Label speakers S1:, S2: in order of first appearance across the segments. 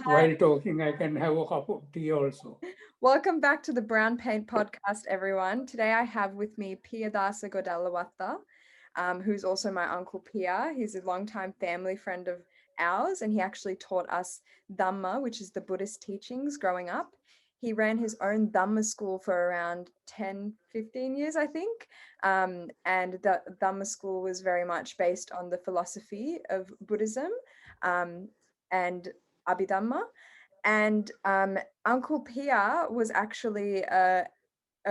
S1: while talking, I can have a cup of tea also.
S2: Welcome back to the Brown Paint Podcast, everyone. Today I have with me Piyadasa Godellewatte, who's also my Uncle Piya. He's a longtime family friend of ours, and he actually taught us Dhamma, which is the Buddhist teachings growing up. He ran his own Dhamma school for around 10, 15 years, I think. And the Dhamma school was very much based on the philosophy of Buddhism and Abhidhamma. And Uncle Piya was actually a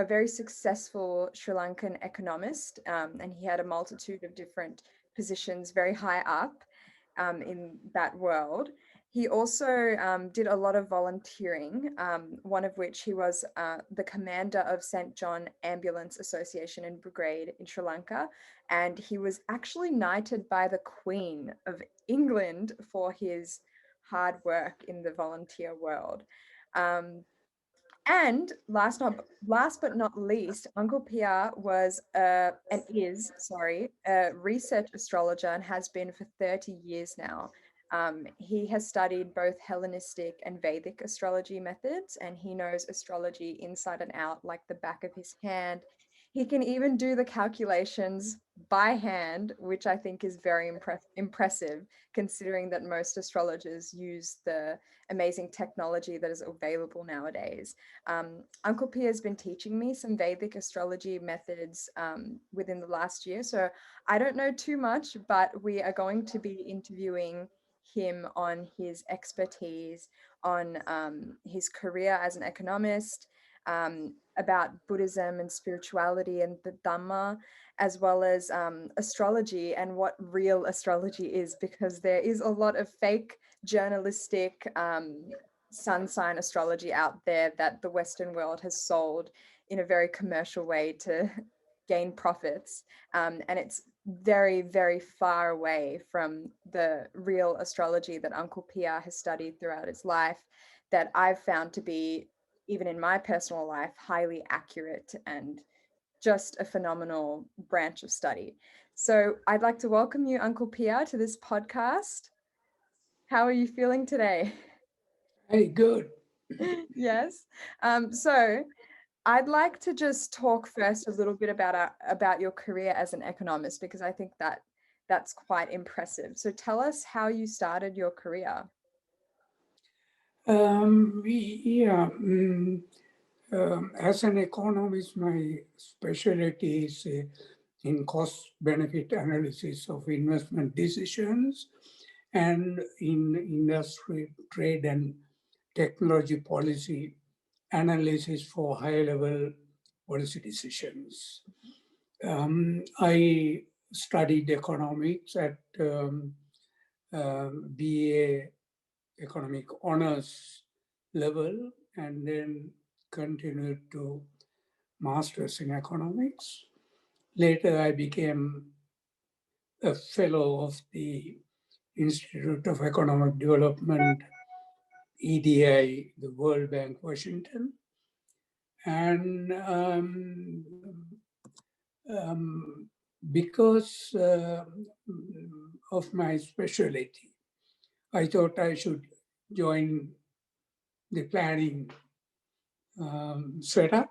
S2: very successful Sri Lankan economist, and he had a multitude of different positions very high up in that world. He also did a lot of volunteering, one of which he was the commander of St. John Ambulance Association and Brigade in Sri Lanka. And he was actually knighted by the Queen of England for his hard work in the volunteer world. Um, and last but not least, Uncle Piya was and is, sorry, a research astrologer and has been for 30 years now. He has studied both Hellenistic and Vedic astrology methods, and he knows astrology inside and out like the back of his hand. He can even do the calculations by hand, which I think is very impressive, considering that most astrologers use the amazing technology that is available nowadays. Uncle Pia has been teaching me some Vedic astrology methods within the last year. So I don't know too much, but we are going to be interviewing him on his expertise, on his career as an economist, about Buddhism and spirituality and the Dhamma, as well as astrology and what real astrology is, because there is a lot of fake journalistic sun sign astrology out there that the Western world has sold in a very commercial way to gain profits. And it's very, very far away from the real astrology that Uncle Piya has studied throughout his life, that I've found to be, even in my personal life, highly accurate and just a phenomenal branch of study. So I'd like to welcome you, Uncle Piya, to this podcast. How are you feeling today?
S1: Very good.
S2: Yes. So I'd like to just talk first a little bit about your career as an economist, because I think that that's quite impressive. So tell us how you started your career.
S1: Yeah, as an economist, my specialty is in cost-benefit analysis of investment decisions and in industry, trade, and technology policy analysis for high-level policy decisions. I studied economics at BA economic honors level and then continued to masters in economics. Later, I became a fellow of the Institute of Economic Development, EDI, the World Bank, Washington. And because of my specialty, I thought I should join the planning setup.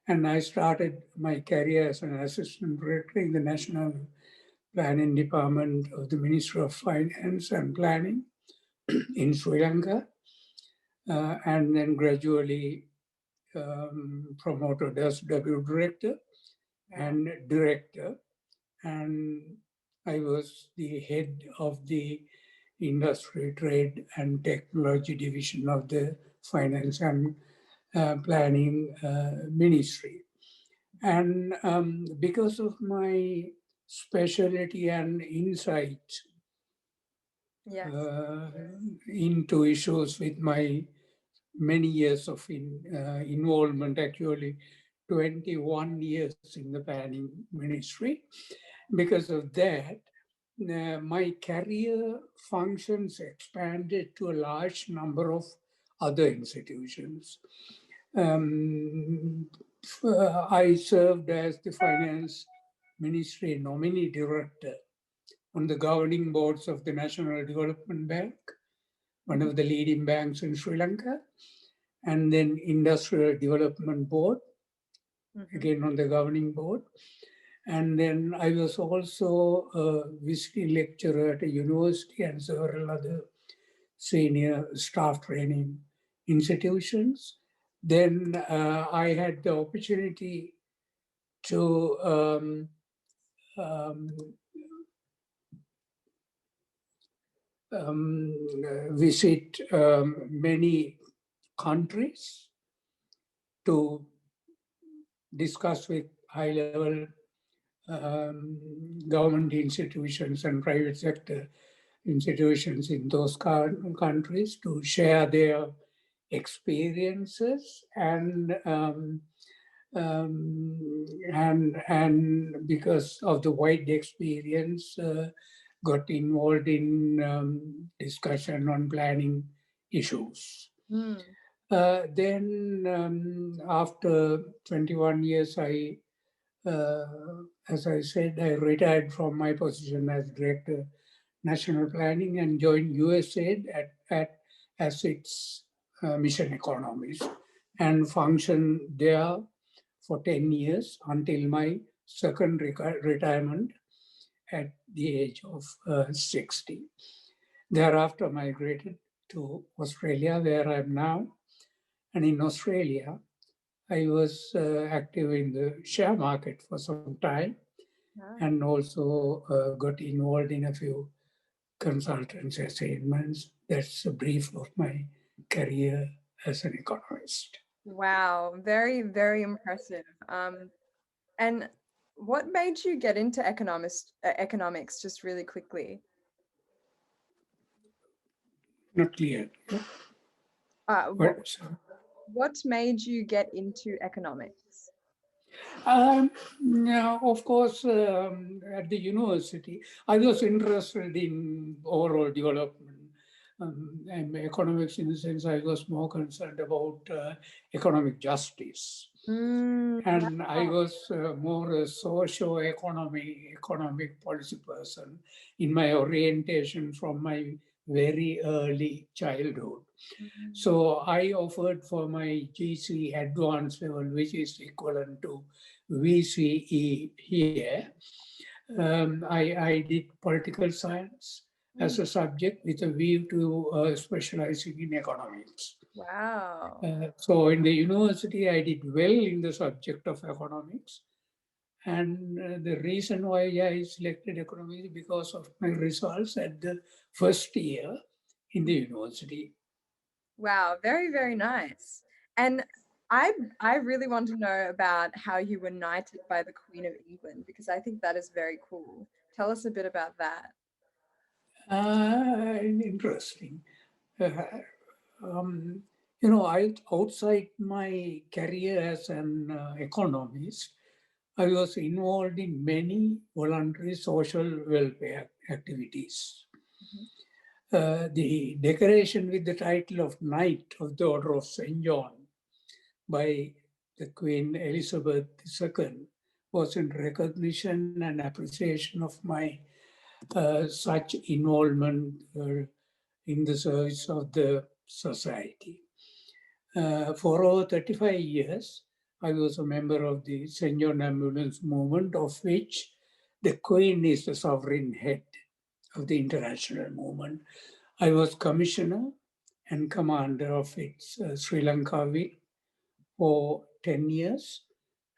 S1: And I started my career as an assistant director in the National Planning Department of the Ministry of Finance and Planning in Sri Lanka. And then gradually promoted as deputy director and director. And I was the head of the industry, trade, and technology division of the finance and planning ministry. And because of my specialty and insight
S2: Yes.
S1: into issues with my many years of involvement, actually 21 years in the planning ministry. Because of that, my career functions expanded to a large number of other institutions. I served as the finance ministry nominee director on the governing boards of the National Development Bank, one of the leading banks in Sri Lanka, and then Industrial Development Board, again on the governing board. And then I was also a visiting lecturer at a university and several other senior staff training institutions. Then I had the opportunity to visit many countries to discuss with high-level government institutions and private sector institutions in those countries to share their experiences and because of the wide experience, got involved in discussion on planning issues. Then after 21 years, as I said, I retired from my position as Director National Planning and joined USAID as its mission economist and functioned there for 10 years until my second retirement at the age of 60. Thereafter migrated to Australia, where I am now. And in Australia, I was active in the share market for some time and also got involved in a few consultancy assignments. That's a brief of my career as an economist.
S2: Wow, very, very impressive. And what made you get into economics just really quickly?
S1: Not clear.
S2: What made you get into economics?
S1: Yeah, of course, at the university, I was interested in overall development. And economics, in the sense, I was more concerned about economic justice. And I was more a economic policy person in my orientation from my very early childhood. So I offered for my GC advanced level, which is equivalent to VCE here. I did political science as a subject with a view to specializing in economics.
S2: Wow.
S1: So in the university, I did well in the subject of economics. And the reason why I selected economics is because of my results at the first year in the university.
S2: Wow, very, very nice. And I really want to know about how you were knighted by the Queen of England, because I think that is very cool. Tell us a bit about that.
S1: Interesting. Outside my career as an economist, I was involved in many voluntary social welfare activities. The decoration with the title of Knight of the Order of St. John by the Queen Elizabeth II was in recognition and appreciation of my such involvement in the service of the society. For over 35 years, I was a member of the St. John Ambulance movement, of which the Queen is the sovereign head of the international movement. I was commissioner and commander of its Sri Lanka wing for 10 years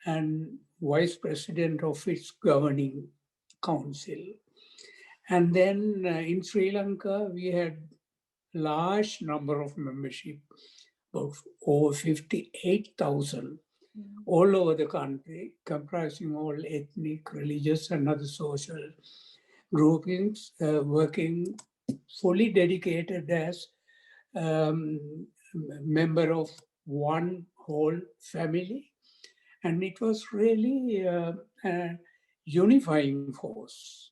S1: and vice president of its governing council. And then in Sri Lanka, we had large number of membership, about over 58,000 all over the country, comprising all ethnic, religious, and other social groupings, working fully dedicated as member of one whole family. And it was really a unifying force,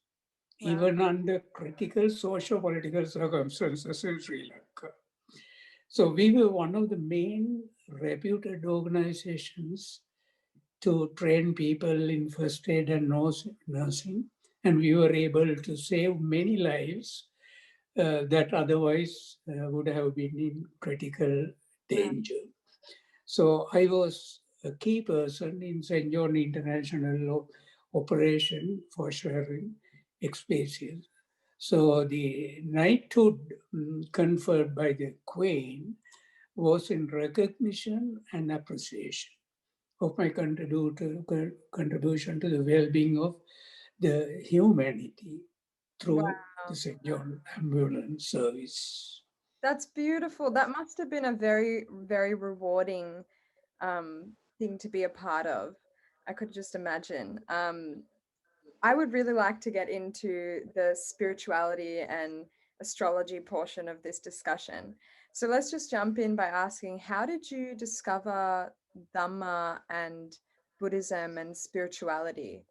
S1: even under critical socio-political circumstances in Sri Lanka. So we were one of the main reputed organizations to train people in first aid and nursing, and we were able to save many lives that otherwise would have been in critical
S2: Wow.
S1: danger. So I was a key person in St. John International operation for sharing experiences. So the knighthood conferred by the Queen was in recognition and appreciation of my contribution to the well-being of the humanity through the
S2: Wow.
S1: St. John Ambulance Service.
S2: That's beautiful. That must have been a very, very rewarding thing to be a part of. I could just imagine. I would really like to get into the spirituality and astrology portion of this discussion. So let's just jump in by asking, how did you discover Dhamma and Buddhism and spirituality?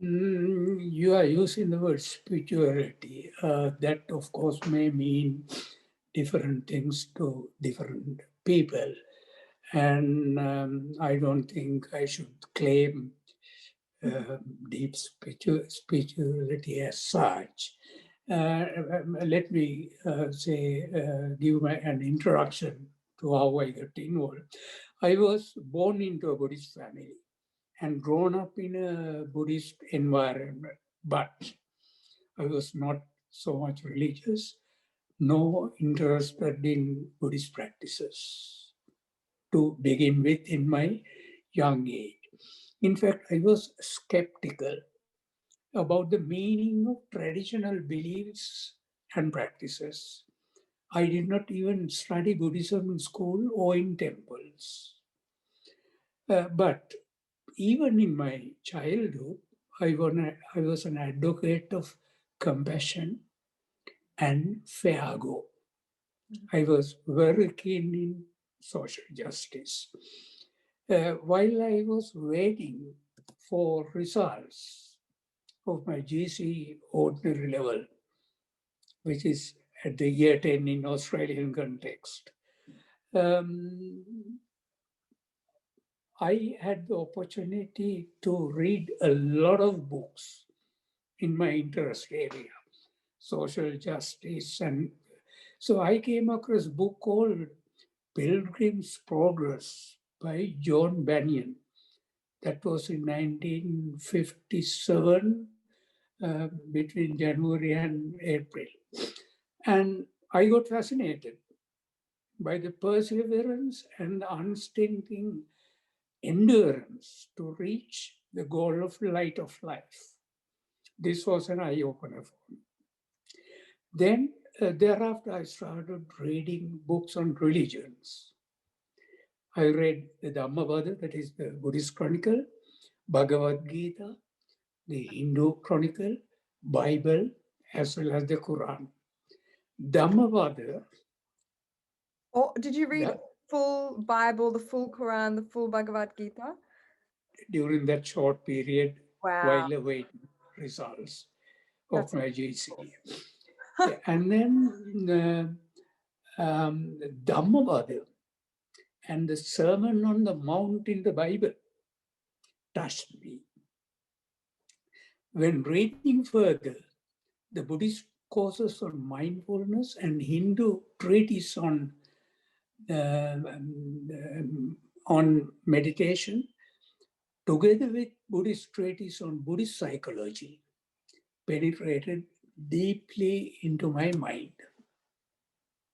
S1: You are using the word spirituality. That, of course, may mean different things to different people. And I don't think I should claim deep spirituality as such. Let me give an introduction to how I got involved. I was born into a Buddhist family and grown up in a Buddhist environment, but I was not so much religious, nor interested in Buddhist practices to begin with in my young age. In fact, I was skeptical about the meaning of traditional beliefs and practices. I did not even study Buddhism in school or in temples. But even in my childhood, I was an advocate of compassion and fair go. I was very keen in social justice. While I was waiting for results of my GC ordinary level, which is at the year 10 in Australian context, um, I had the opportunity to read a lot of books in my interest area, social justice. And so I came across a book called Pilgrim's Progress by John Bunyan. That was in 1957, between January and April. And I got fascinated by the perseverance and unstinting endurance to reach the goal of light of life. This was an eye opener for me. Then, thereafter, I started reading books on religions. I read the Dhammavada, that is the Buddhist Chronicle, Bhagavad Gita, the Hindu Chronicle, Bible, as well as the Quran. Dhammavada,
S2: Or did you read
S1: that
S2: full Bible, the full Quran, the full Bhagavad Gita?
S1: during that short period
S2: Wow,
S1: while awaiting results of
S2: that's
S1: my GC. And then Dhammavada and the Sermon on the Mount in the Bible touched me. When reading further, the Buddhist courses on mindfulness and Hindu treatise on meditation, together with Buddhist treatise on Buddhist psychology, penetrated deeply into my mind.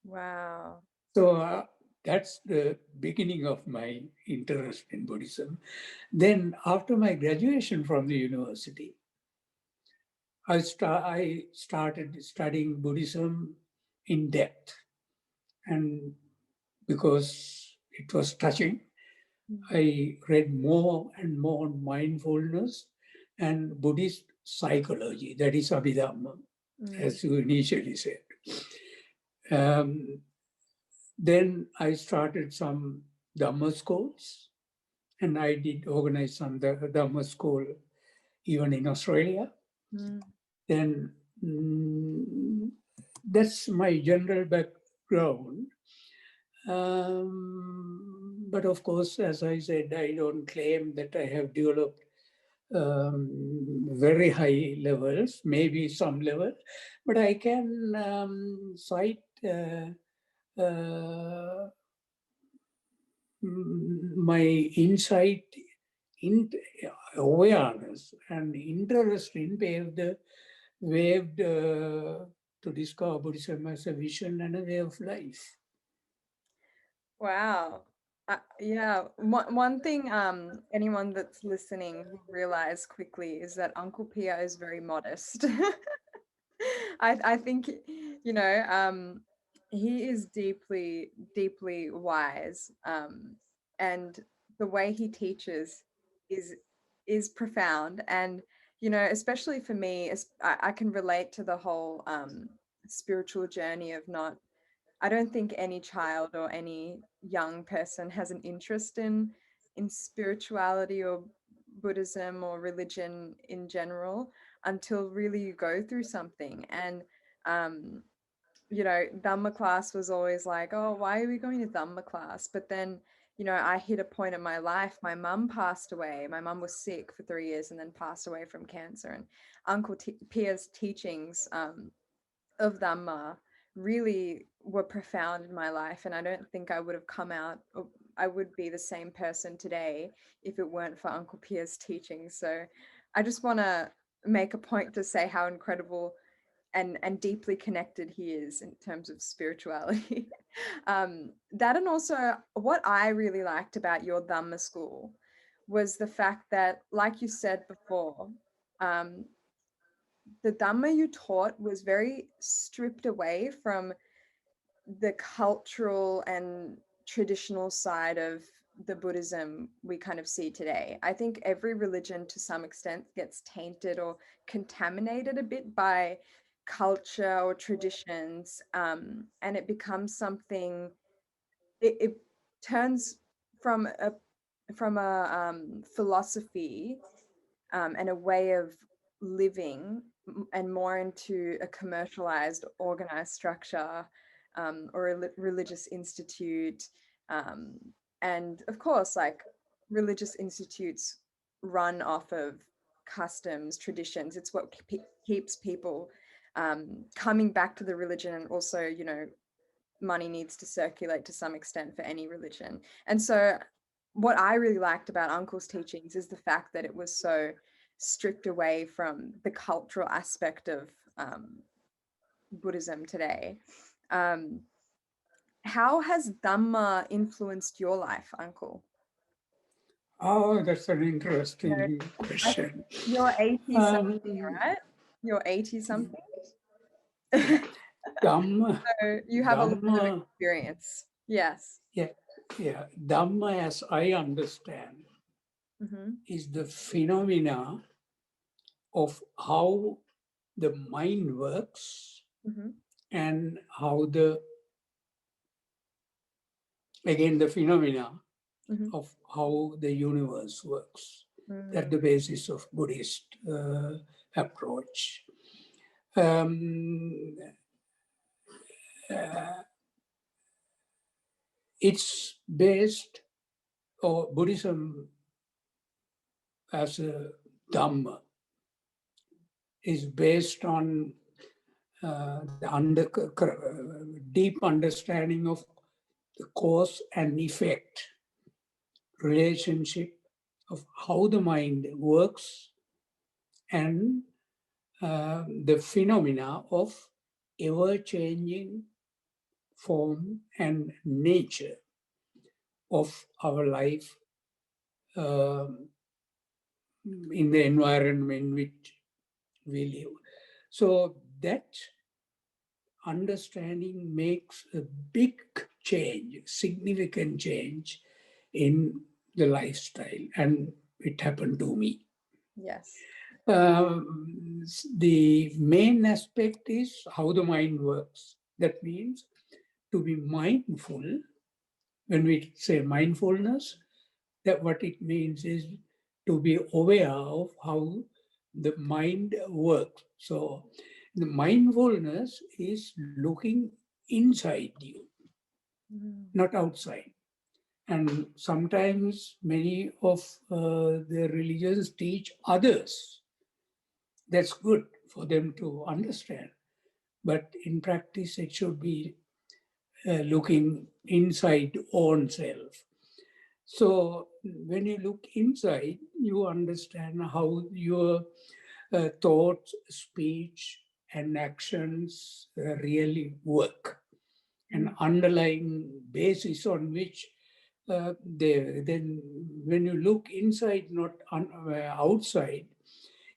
S2: wow.
S1: So that's the beginning of my interest in Buddhism. Then, after my graduation from the university, I started studying Buddhism in depth. And because it was touching, I read more and more on mindfulness and Buddhist psychology, that is Abhidhamma, as you initially said. Then I started some Dhamma schools, and I did organize some Dhamma school even in Australia. Then that's my general background. But of course, as I said, I don't claim that I have developed very high levels, maybe some level, but I can cite my insight, in awareness and interest in paved the way to discover Buddhism as a vision and a way of life.
S2: Wow. Yeah, one thing anyone that's listening will realize quickly is that Uncle Pia is very modest. I think, you know, he is deeply, deeply wise. And the way he teaches is is profound. And, you know, especially for me, I can relate to the whole spiritual journey of not, I don't think any child or any young person has an interest in spirituality or Buddhism or religion in general until really you go through something. And um, you know, Dhamma class was always like, oh, why are we going to Dhamma class? But then, you know, I hit a point in my life. My mum passed away. My mum was sick for 3 years and then passed away from cancer. And Uncle Pia's teachings of Dhamma really were profound in my life. And I don't think I would have come out, or I would be the same person today if it weren't for Uncle Pia's teachings. So I just want to make a point to say how incredible and deeply connected he is in terms of spirituality. That, and also what I really liked about your Dhamma school was the fact that, like you said before, um, the Dhamma you taught was very stripped away from the cultural and traditional side of the Buddhism we kind of see today. I think every religion to some extent gets tainted or contaminated a bit by culture or traditions, and it becomes something, it turns from a philosophy and a way of living and more into a commercialized, organized structure, or a religious institute. Um, and of course, like, religious institutes run off of customs, traditions. It's what keeps people coming back to the religion. And also, you know, money needs to circulate to some extent for any religion. And so what I really liked about Uncle's teachings is the fact that it was so stripped away from the cultural aspect of Buddhism today. How has Dhamma influenced your life, Uncle?
S1: Oh, that's an
S2: You
S1: interesting
S2: know,
S1: question.
S2: you're 80 something,
S1: Um,
S2: right? You're 80 something.
S1: yeah, Dhamma,
S2: So you have a lot of
S1: Dhamma,
S2: experience. Yes.
S1: yeah, Dhamma, as I understand, is the phenomena of how the mind works and how again, the phenomena of how the universe works. That's the basis of Buddhist approach. It's based, or Buddhism as a Dhamma is based on the deep understanding of the cause and effect relationship of how the mind works and the phenomena of ever-changing form and nature of our life in the environment in which we live. So that understanding makes a big change, significant change in the lifestyle, and it happened to me.
S2: Yes.
S1: The main aspect is how the mind works. That means to be mindful. When we say mindfulness, that what it means is to be aware of how the mind works. So the mindfulness is looking inside you, not outside. And sometimes many of the religions teach others. That's good for them to understand. But in practice, it should be looking inside own self. So when you look inside, you understand how your thoughts, speech, and actions really work. An underlying basis on which then when you look inside, not outside,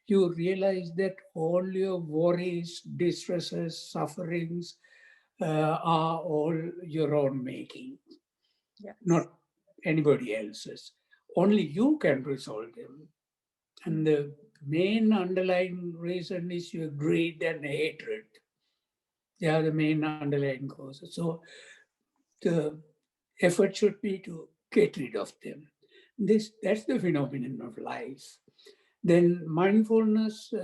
S1: you realize that all your worries, distresses, sufferings are all your own making,
S2: Yes.
S1: not anybody else's. Only you can resolve them. And the main underlying reason is your greed and hatred. They are the main underlying causes. So the effort should be to get rid of them. That's the phenomenon of life. Then mindfulness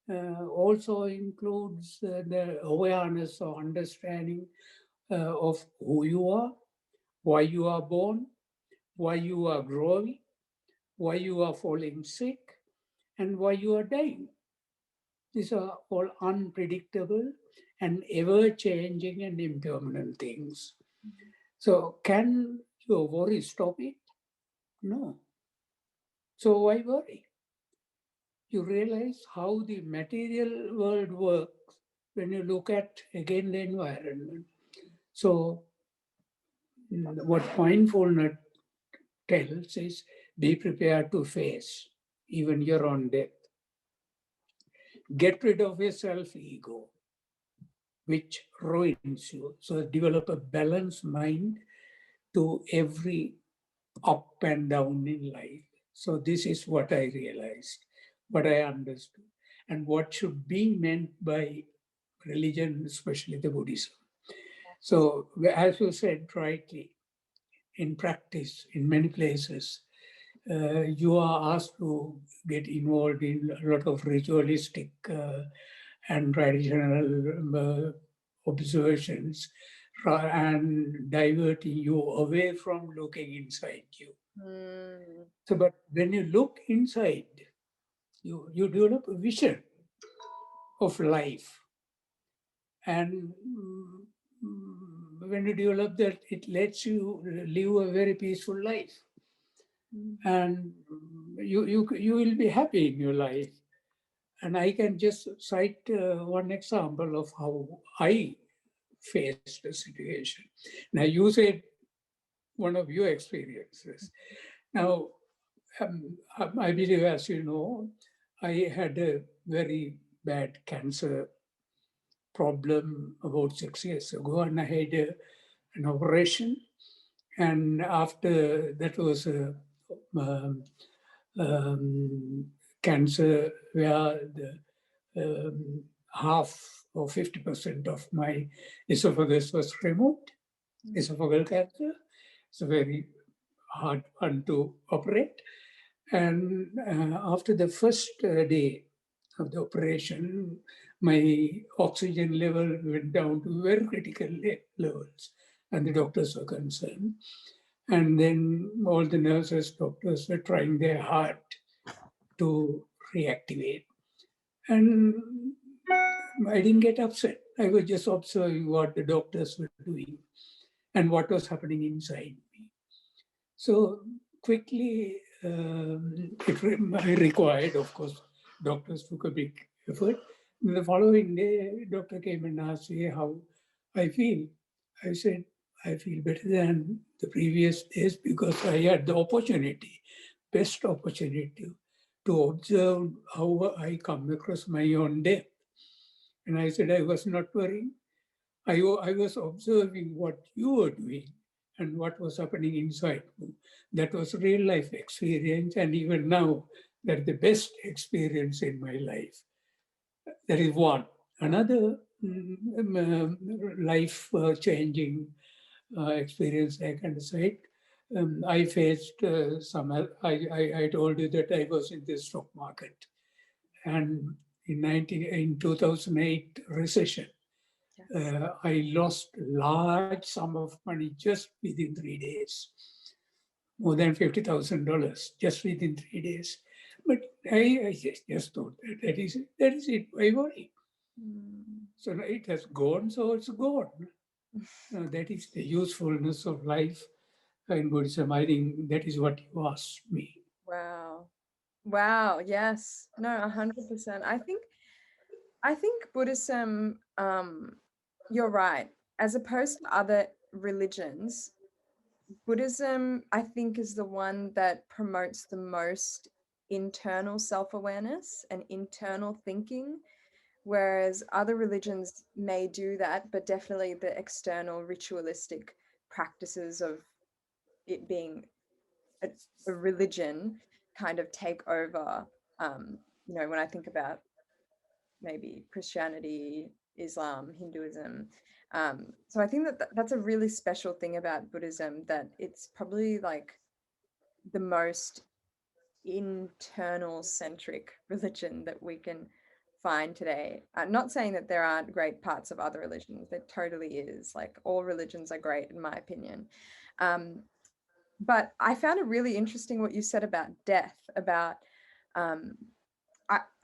S1: also includes the awareness or understanding of who you are, why you are born, why you are growing, why you are falling sick, and why you are dying. These are all unpredictable and ever-changing and impermanent things. So can your worry stop it? No. So why worry? You realize how the material world works when you look at, again, the environment. So what mindfulness tells is be prepared to face even your own death. Get rid of your self-ego, which ruins you. So develop a balanced mind to every up and down in life. So this is what I realized, what I understood, and what should be meant by religion, especially the Buddhism. So as you said rightly, in practice, in many places, you are asked to get involved in a lot of ritualistic and traditional observations and diverting you away from looking inside you. So, but when you look inside, you develop a vision of life. And when you develop that, it lets you live a very peaceful life. And you will be happy in your life. And I can just cite one example of how I faced the situation. Now, you said one of your experiences. Now, I believe, as you know, I had a very bad cancer problem about 6 years ago, and I had an operation. And after that was a cancer where the half or 50% of my esophagus was removed, esophageal cancer. It's a very hard one to operate. And after the first day of the operation, my oxygen level went down to very critical levels, and the doctors were concerned. And then all the nurses, doctors were trying their hard to reactivate. And I didn't get upset. I was just observing what the doctors were doing and what was happening inside me. So quickly, I required, of course, doctors took a big effort. The following day, doctor came and asked me how I feel. I said, I feel better than the previous days because I had the opportunity, best opportunity to observe how I come across my own death. And I said, I was not worrying. I was observing what you were doing and what was happening inside you. That was real life experience. And even now, that's the best experience in my life. That is one. Another life changing experience I can say. I faced I told you that I was in the stock market. And in 2008 recession,
S2: Yes.
S1: I lost large sum of money just within 3 days, more than $50,000 just within 3 days. But I just thought that is it. Why worry?
S2: Mm.
S1: So it has gone, so it's gone. That is the usefulness of life in Buddhism. I think that is what you asked me.
S2: Wow. Wow. Yes. No, 100%. I think Buddhism, you're right. As opposed to other religions, Buddhism, I think, is the one that promotes the most internal self-awareness and internal thinking, whereas other religions may do that, but definitely the external ritualistic practices of it being a, a religion kind of take over. When I think about maybe Christianity, Islam, Hinduism. So I think that that's a really special thing about Buddhism, that it's probably like the most internal centric religion that we can find today. Not saying that there aren't great parts of other religions, there totally is. Like all religions are great, in my opinion. But I found it really interesting what you said about death, about um,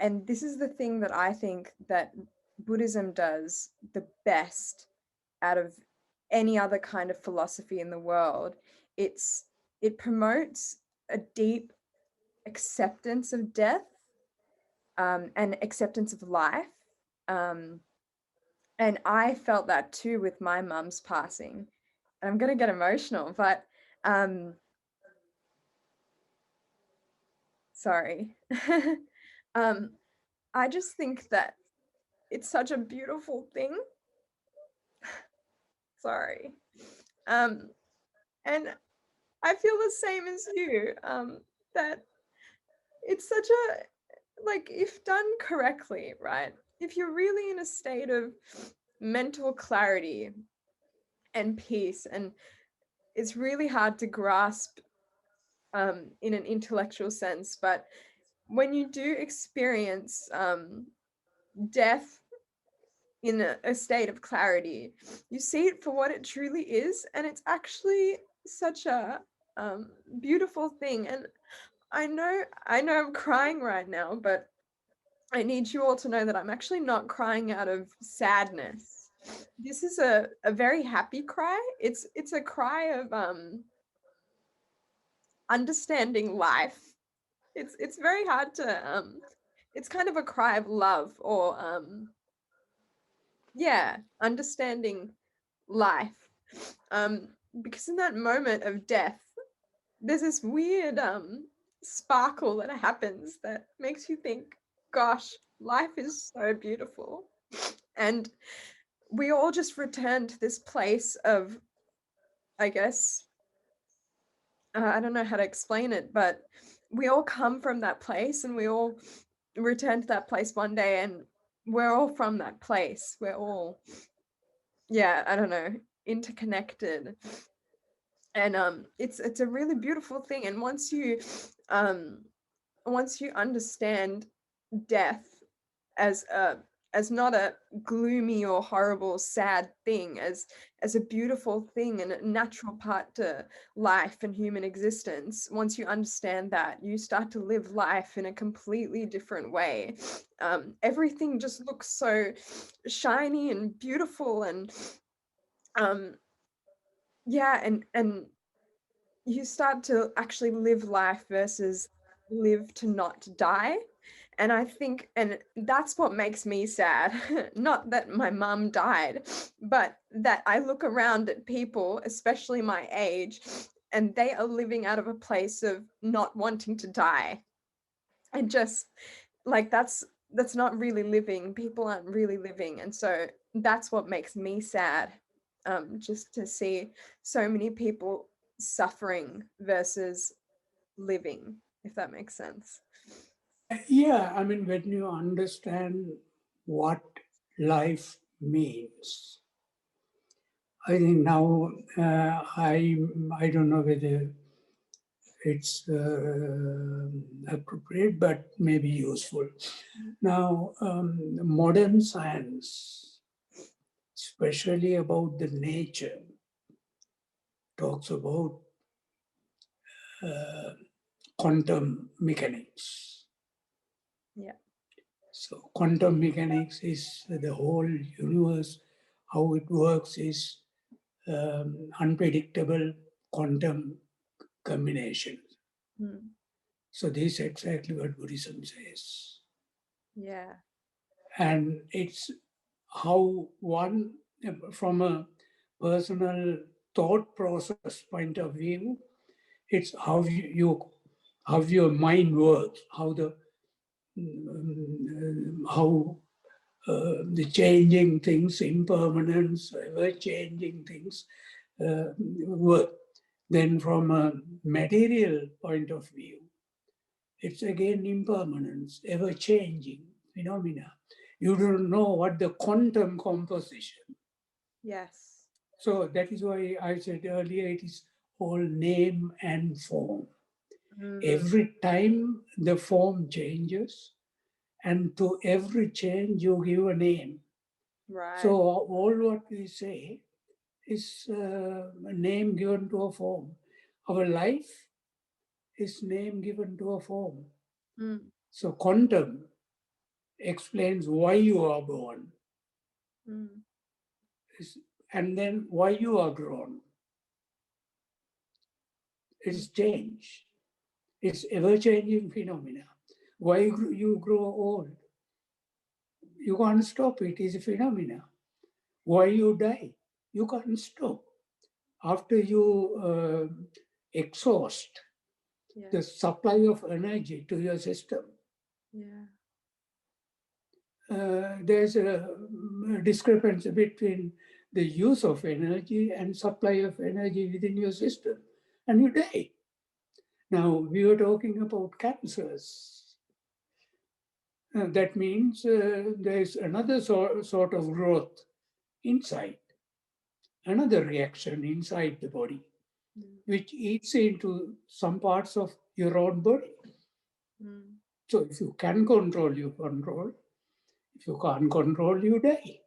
S2: and this is the thing that I think that Buddhism does the best out of any other kind of philosophy in the world. It promotes a deep acceptance of death, and acceptance of life. Um, and I felt that too with my mum's passing. And I'm going to get emotional, but um, sorry. um, I just think that it's such a beautiful thing. Sorry. Um, and I feel the same as you, that it's such a, like, if done correctly, right? If you're really in a state of mental clarity and peace, and it's really hard to grasp in an intellectual sense, but when you do experience death in a state of clarity, you see it for what it truly is, and it's actually such a beautiful thing. And I know I'm crying right now, but I need you all to know that I'm actually not crying out of sadness. This is a very happy cry. It's a cry of understanding life. It's very hard to it's kind of a cry of love, or yeah, understanding life. Um, because in that moment of death, there's this weird sparkle that happens that makes you think, gosh, life is so beautiful. And we all just return to this place of, I guess, I don't know how to explain it, but we all come from that place, and we all return to that place one day, and we're all from that place. We're all, yeah, I don't know, interconnected. And it's a really beautiful thing. And um once you understand death as a as not a gloomy or horrible sad thing, as a beautiful thing and a natural part to life and human existence, once you understand that, you start to live life in a completely different way. Everything just looks so shiny and beautiful, and um yeah, and you start to actually live life versus live to not die. And I think, and that's what makes me sad. Not that my mum died, but that I look around at people, especially my age, and they are living out of a place of not wanting to die. And just like that's not really living. People aren't really living. And so that's what makes me sad. Just to see so many people suffering versus living, if that makes sense.
S1: Yeah, I mean, when you understand what life means, I think now I don't know whether it's appropriate, but maybe useful. Now, modern science, especially about the nature, talks about quantum mechanics.
S2: Yeah.
S1: So quantum mechanics is the whole universe. How it works is unpredictable quantum combinations.
S2: Mm.
S1: So this is exactly what Buddhism says.
S2: Yeah.
S1: And it's how one, from a personal thought process point of view, it's how your mind works, how the changing things, impermanence, ever-changing things work. Then from a material point of view, it's again impermanence, ever-changing phenomena. You don't know what the quantum composition.
S2: Yes.
S1: So that is why I said earlier, it is all name and form. Every time the form changes, and to every change you give a name.
S2: Right.
S1: So all what we say is a name given to a form. Our life is name given to a form. So quantum explains why you are born, and then why you are grown. It's change. It's ever-changing phenomena. Why you grow old? You can't stop it. It's a phenomena. Why you die? You can't stop. After you exhaust the supply of energy to your system, there's a discrepancy between the use of energy and supply of energy within your system, and you die. Now, we were talking about cancers. That means there's another sort of growth inside, another reaction inside the body, which eats into some parts of your own body. So if you can control, you control. If you can't control, you die.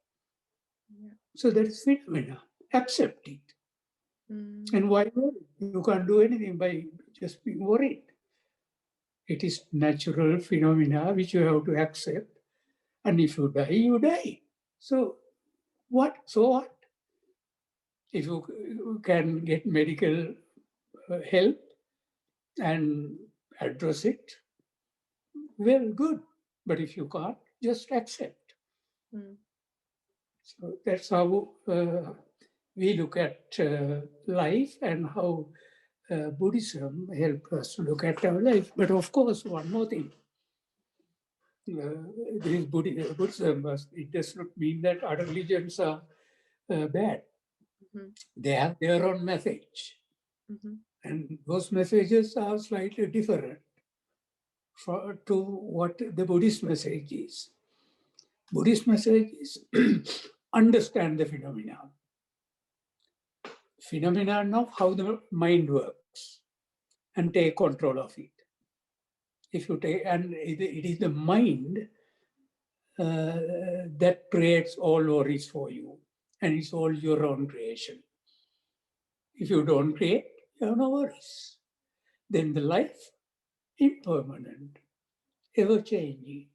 S1: So that's phenomena. Accept it. And why worry? You can't do anything by just being worried. It is natural phenomena which you have to accept. And if you die, you die. So what? So what? If you can get medical help and address it, well, good. But if you can't, just accept. So that's how we look at life and how Buddhism helps us to look at our life. But of course, one more thing. This Buddhism, it does not mean that other religions are bad. They have their own message. And those messages are slightly different to what the Buddhist message is. Buddhist message is understand the phenomenon of how the mind works, and take control of it. If you take, and it is the mind that creates all worries for you, and it's all your own creation. If you don't create, you have no worries. Then the life, impermanent, ever-changing.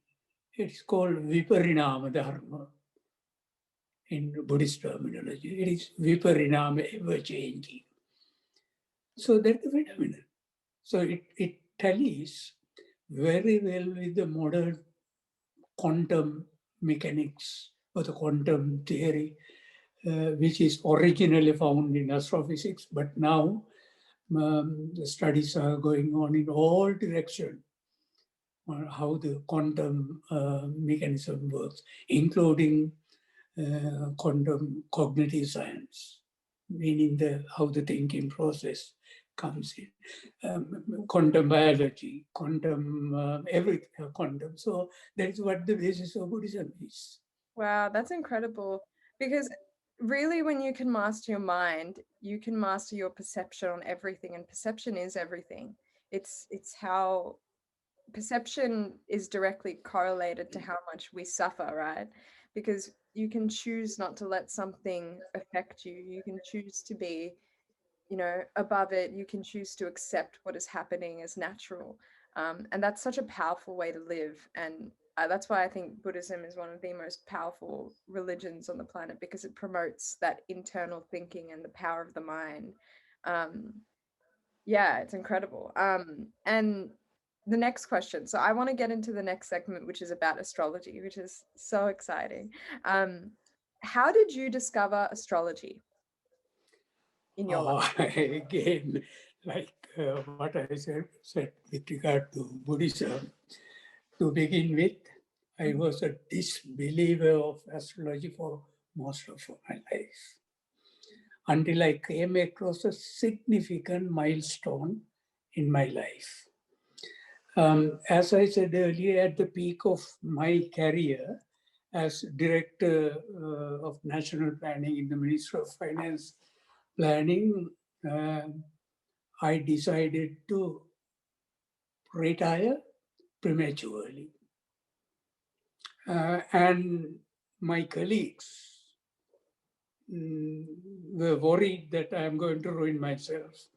S1: It's called viparinama dharma in Buddhist terminology. It is viparinama, ever-changing. So that's the phenomenon. So it tallies very well with the modern quantum mechanics or the quantum theory, which is originally found in astrophysics, but now the studies are going on in all directions on how the quantum mechanism works, including quantum cognitive science, meaning how the thinking process comes in. Quantum biology, quantum, everything, quantum. So that's what the basis of Buddhism is.
S2: Wow, that's incredible. Because really, when you can master your mind, you can master your perception on everything, and perception is everything. It's how perception is directly correlated to how much we suffer, right? because you can choose not to let something affect you. You can choose to be, above it. You can choose to accept what is happening as natural. And that's such a powerful way to live. And that's why I think Buddhism is one of the most powerful religions on the planet, because it promotes that internal thinking and the power of the mind. Um, yeah, it's incredible. And the next question. So I want to get into the next segment, which is about astrology, which is so exciting. How did you discover astrology in your life?
S1: Again, like what I said with regard to Buddhism, to begin with, I was a disbeliever of astrology for most of my life, until I came across a significant milestone in my life. As I said earlier, at the peak of my career as Director of National Planning in the Ministry of Finance Planning, I decided to retire prematurely. And my colleagues were worried that I am going to ruin myself.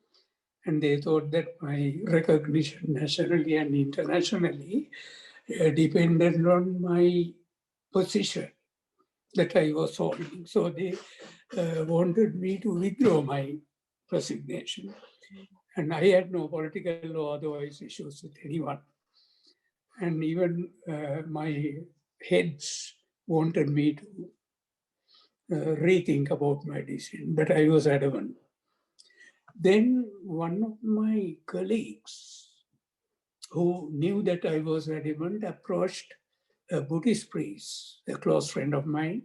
S1: And they thought that my recognition nationally and internationally depended on my position that I was holding. So they wanted me to withdraw my resignation. And I had no political or otherwise issues with anyone. And even my heads wanted me to rethink about my decision, but I was adamant. Then one of my colleagues who knew that I was adamant approached a Buddhist priest, a close friend of mine,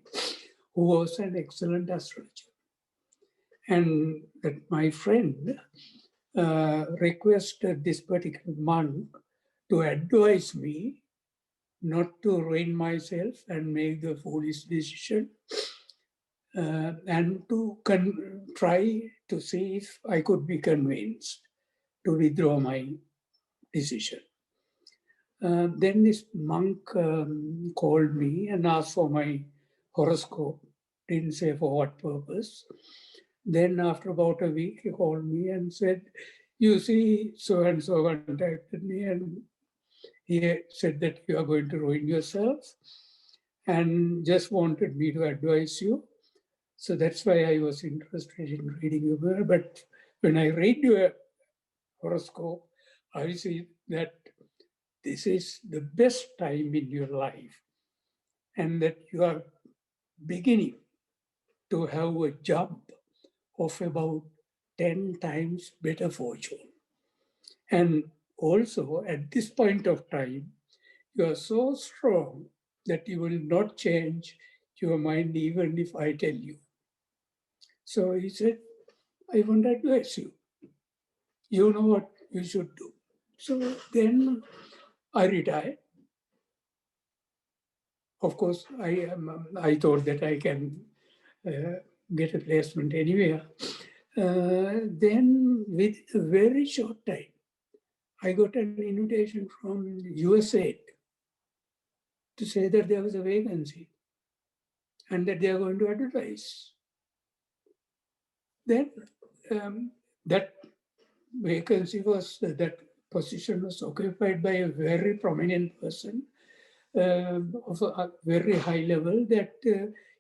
S1: who was an excellent astrologer. And that my friend requested this particular monk to advise me not to ruin myself and make the foolish decision, and to try to see if I could be convinced to withdraw my decision. Then this monk called me and asked for my horoscope, didn't say for what purpose. Then after about a week, he called me and said, you see, so-and-so contacted me and he said that you are going to ruin yourself and just wanted me to advise you. So that's why I was interested in reading your book. But when I read your horoscope, I see that this is the best time in your life and that you are beginning to have a jump of about 10 times better fortune. And also at this point of time, you are so strong that you will not change your mind even if I tell you. So he said, I want to advise you. You know what you should do. So then I retired. Of course, I thought that I can get a placement anywhere. Then with a very short time, I got an invitation from USA to say that there was a vacancy and that they are going to advertise. Then that vacancy that position was occupied by a very prominent person of a very high level that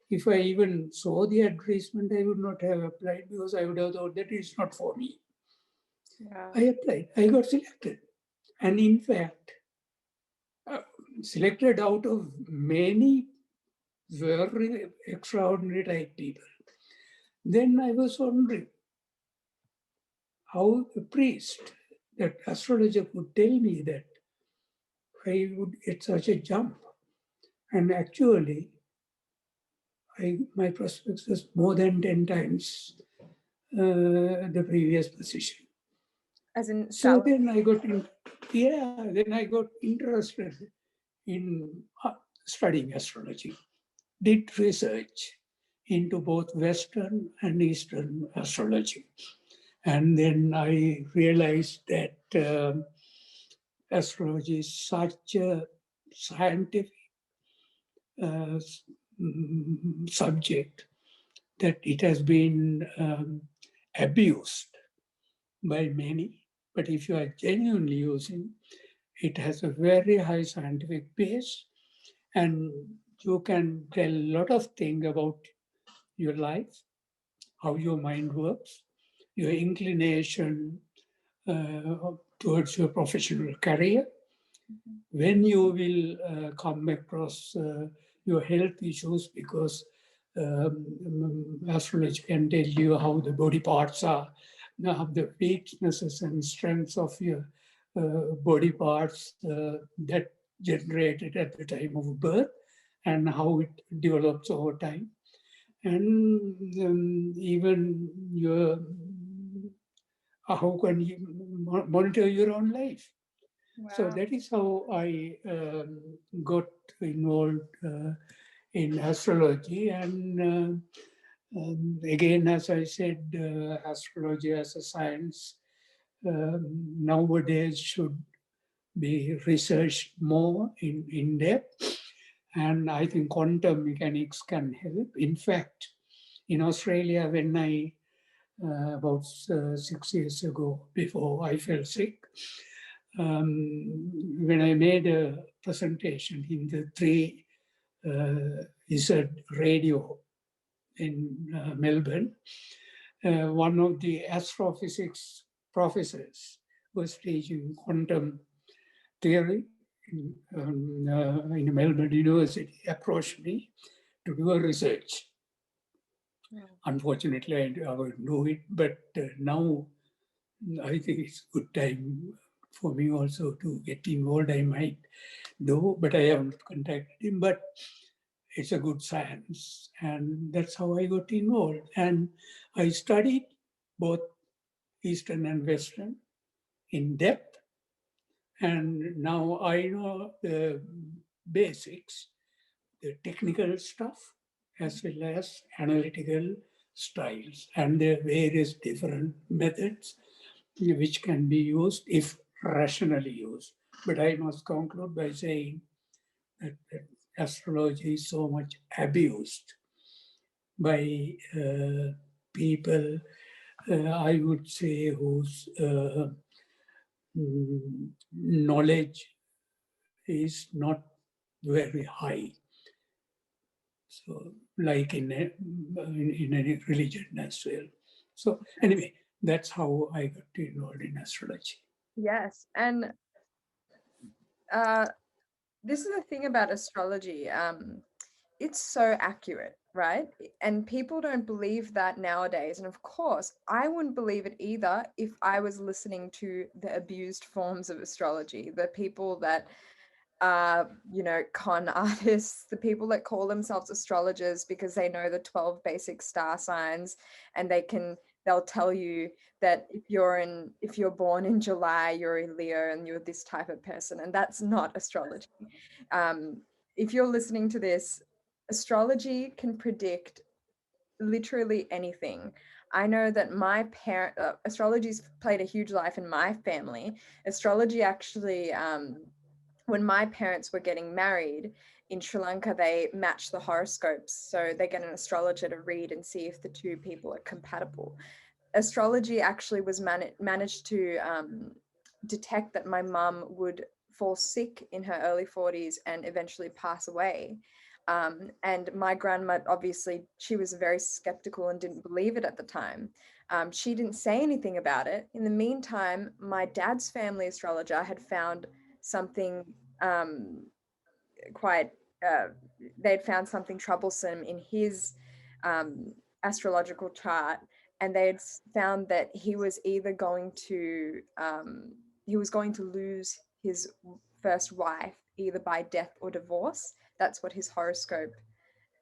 S1: if I even saw the advertisement, I would not have applied because I would have thought that it's not for me.
S2: Yeah.
S1: I applied, I got selected. And in fact, selected out of many very extraordinary type people. Then I was wondering how a priest, that astrologer, could tell me that I would get such a jump. And actually, my prospects was more than 10 times the previous position.
S2: As in
S1: So
S2: salary.
S1: then I got interested in studying astrology, did research into both Western and Eastern astrology. And then I realized that astrology is such a scientific subject that it has been abused by many. But if you are genuinely using, it has a very high scientific base, and you can tell a lot of things about your life, how your mind works, your inclination towards your professional career, when you will come across your health issues, because astrology can tell you how the body parts are, the weaknesses and strengths of your body parts that generated at the time of birth and how it develops over time. And even your how can you monitor your own life. So
S2: Wow.
S1: that is how I got involved in astrology. And again, as I said, astrology as a science nowadays should be researched more in depth. And I think quantum mechanics can help. In fact, in Australia, when I, about 6 years ago, before I fell sick, when I made a presentation in the 3Z radio in Melbourne, one of the astrophysics professors was teaching quantum theory in Melbourne University, approached me to do a research.
S2: Wow.
S1: Unfortunately, I wouldn't do it, but now I think it's a good time for me also to get involved. I might do, but I haven't contacted him. But it's a good science, and that's how I got involved. And I studied both Eastern and Western in depth, and now I know the basics, the technical stuff, as well as analytical styles, and the various different methods which can be used if rationally used. But I must conclude by saying that astrology is so much abused by people, I would say, whose knowledge is not very high. So, like in any religion as well. So, anyway, that's how I got involved in astrology.
S2: Yes. And uh, this is the thing about astrology. It's so accurate, right? And people don't believe that nowadays. And of course, I wouldn't believe it either if I was listening to the abused forms of astrology, the people that con artists, the people that call themselves astrologers because they know the 12 basic star signs, and they'll tell you that if you're born in July, you're a Leo and you're this type of person. And that's not astrology. If you're listening to this, astrology can predict literally anything. I know that my astrology's played a huge life in my family. Astrology actually, when my parents were getting married in Sri Lanka, they match the horoscopes. So they get an astrologer to read and see if the two people are compatible. Astrology actually was managed to detect that my mum would fall sick in her early 40s and eventually pass away. And my grandma, obviously, she was very skeptical and didn't believe it at the time. She didn't say anything about it. In the meantime, my dad's family astrologer had found something quite, they'd found something troublesome in his astrological chart, and they'd found that he was going to lose his first wife either by death or divorce. That's what his horoscope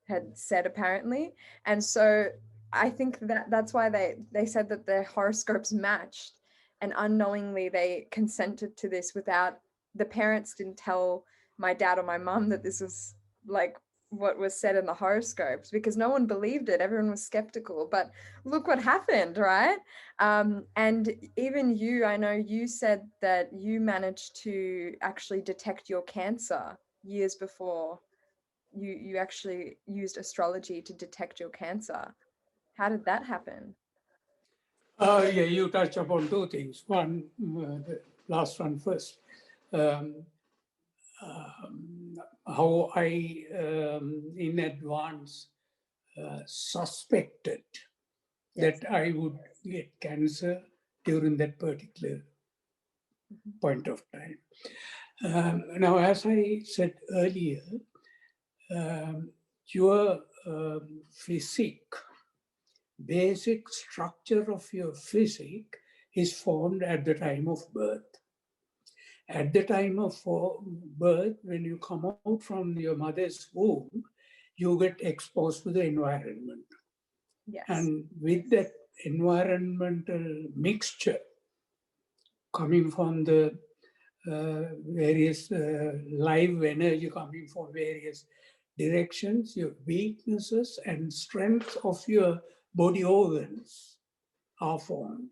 S2: had said, apparently. And so I think that that's why they said that their horoscopes matched, and unknowingly they consented to this without, the parents didn't tell my dad or my mum that this was like what was said in the horoscopes, because no one believed it. Everyone was skeptical, but look what happened, right? And even you, I know you said that you managed to actually detect your cancer years before. you actually used astrology to detect your cancer. How did that happen?
S1: Yeah, you touch upon two things. One, the last one first. Um, how I, in advance, suspected
S2: Yes.
S1: that I would get cancer during that particular point of time. Now, as I said earlier, your physique, basic structure of your physique is formed at the time of birth. At the time of birth, when you come out from your mother's womb, you get exposed to the environment.
S2: Yes.
S1: And with that environmental mixture coming from the various live energy coming from various directions, your weaknesses and strengths of your body organs are formed.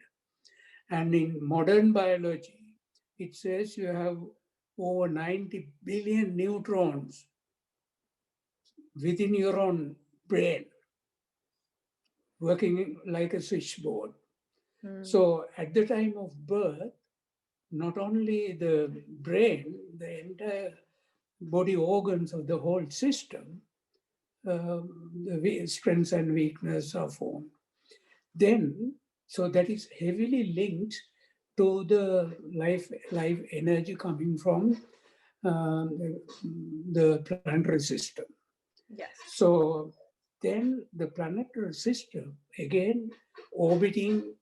S1: And in modern biology, it says you have over 90 billion neutrons within your own brain, working like a switchboard. So at the time of birth, not only the brain, the entire body organs of the whole system, the strengths and weakness are formed. Then, so that is heavily linked to the life energy coming from the planetary system.
S2: Yes.
S1: So then the planetary system, again, orbiting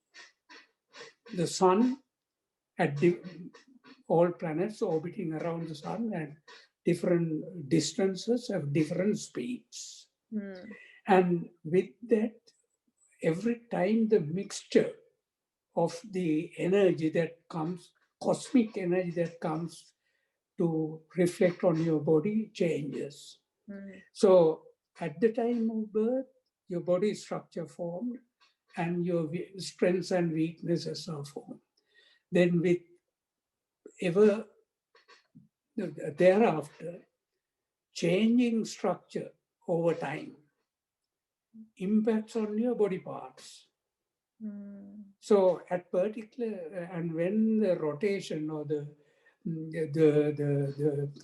S1: the sun at all planets orbiting around the sun at different distances of different speeds. And with that, every time the mixture of the energy that comes, cosmic energy that comes to reflect on your body changes. So at the time of birth, your body structure formed and your strengths and weaknesses are formed. Then with ever thereafter, changing structure over time impacts on your body parts. So at particular, and when the rotation or the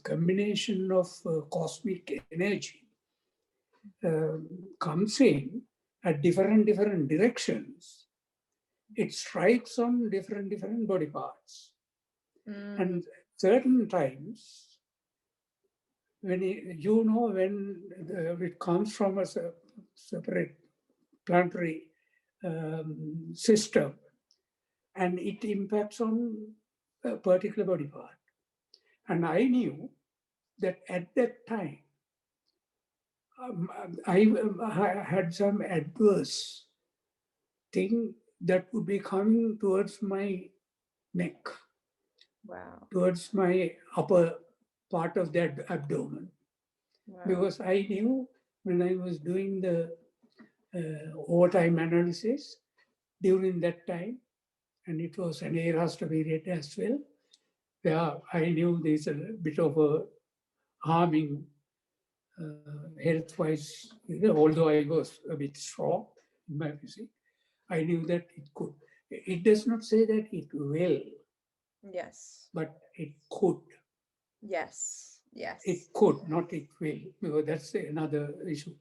S1: combination of cosmic energy comes in at different directions, it strikes on different body parts. And certain times, when it comes from a separate planetary system, and it impacts on a particular body part. And I knew that at that time, I had some adverse thing that would be coming towards my neck, towards my upper part of that abdomen. Because I knew when I was doing the overtime analysis during that time, and it was an Erasta period as well, where I knew there's a bit of a harming health-wise, although I was a bit strong in my physique, I knew that it could. It does not say that it will.
S2: Yes.
S1: But it could.
S2: Yes. Yes.
S1: It could, not it will, because that's another issue.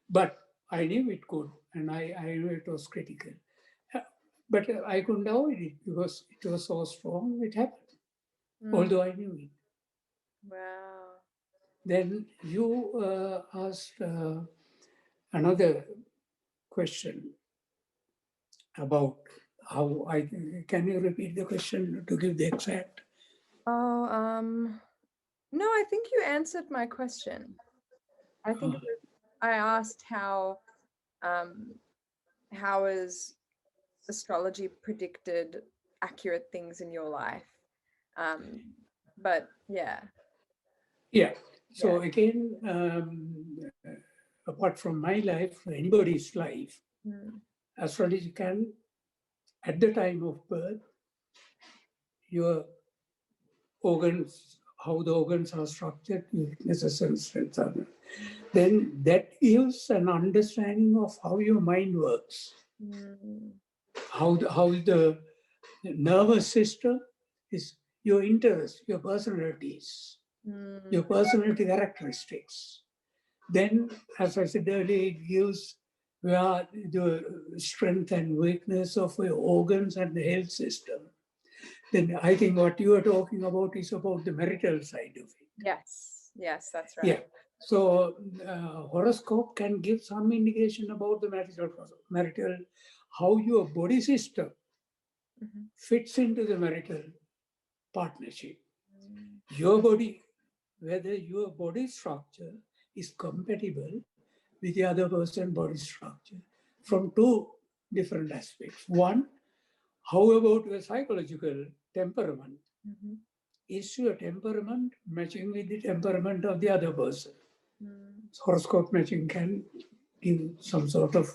S1: But I knew it could, and I knew it was critical. But I couldn't avoid it because it was so strong, it happened, although I knew it.
S2: Wow.
S1: Then you asked another question about how can you repeat the question to give the exact?
S2: Oh, no, I think you answered my question. I think I asked how has astrology predicted accurate things in your life? But yeah.
S1: Yeah. So again, apart from my life, anybody's life, astrology can, at the time of birth, your organs, how the organs are structured, weaknesses and strengths are. Then that gives an understanding of how your mind works, how the nervous system is, your interests, your personalities, your personality characteristics. Then, as I said earlier, it gives where the strength and weakness of your organs and the health system. Then I think what you are talking about is about the marital side of it.
S2: Yes, that's right.
S1: Yeah. So horoscope can give some indication about the marital, how your body system fits into the marital partnership. Your body, whether your body structure is compatible with the other person's body structure from two different aspects. One, how about your psychological temperament? Is your temperament matching with the temperament of the other person? Horoscope matching can give some sort of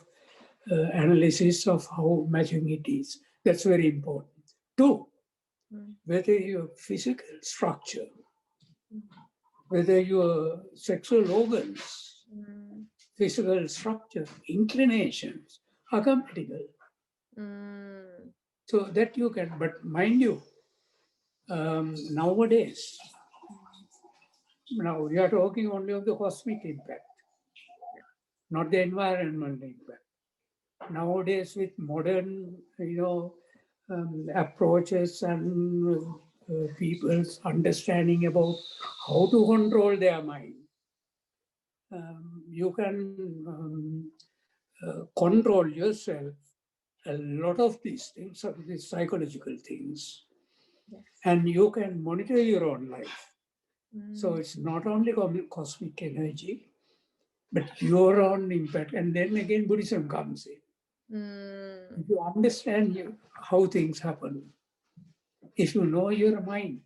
S1: analysis of how matching it is. That's very important. Two, whether your physical structure, whether your sexual organs, physical structure, inclinations are compatible. So that you can, but mind you, nowadays, now we are talking only of the cosmic impact, not the environmental impact. Nowadays, with modern, approaches and people's understanding about how to control their mind, you can control yourself a lot of these things, these psychological things, and you can monitor your own life. So it's not only cosmic energy, but your own impact. And then again, Buddhism comes in. If you understand how things happen, if you know your mind,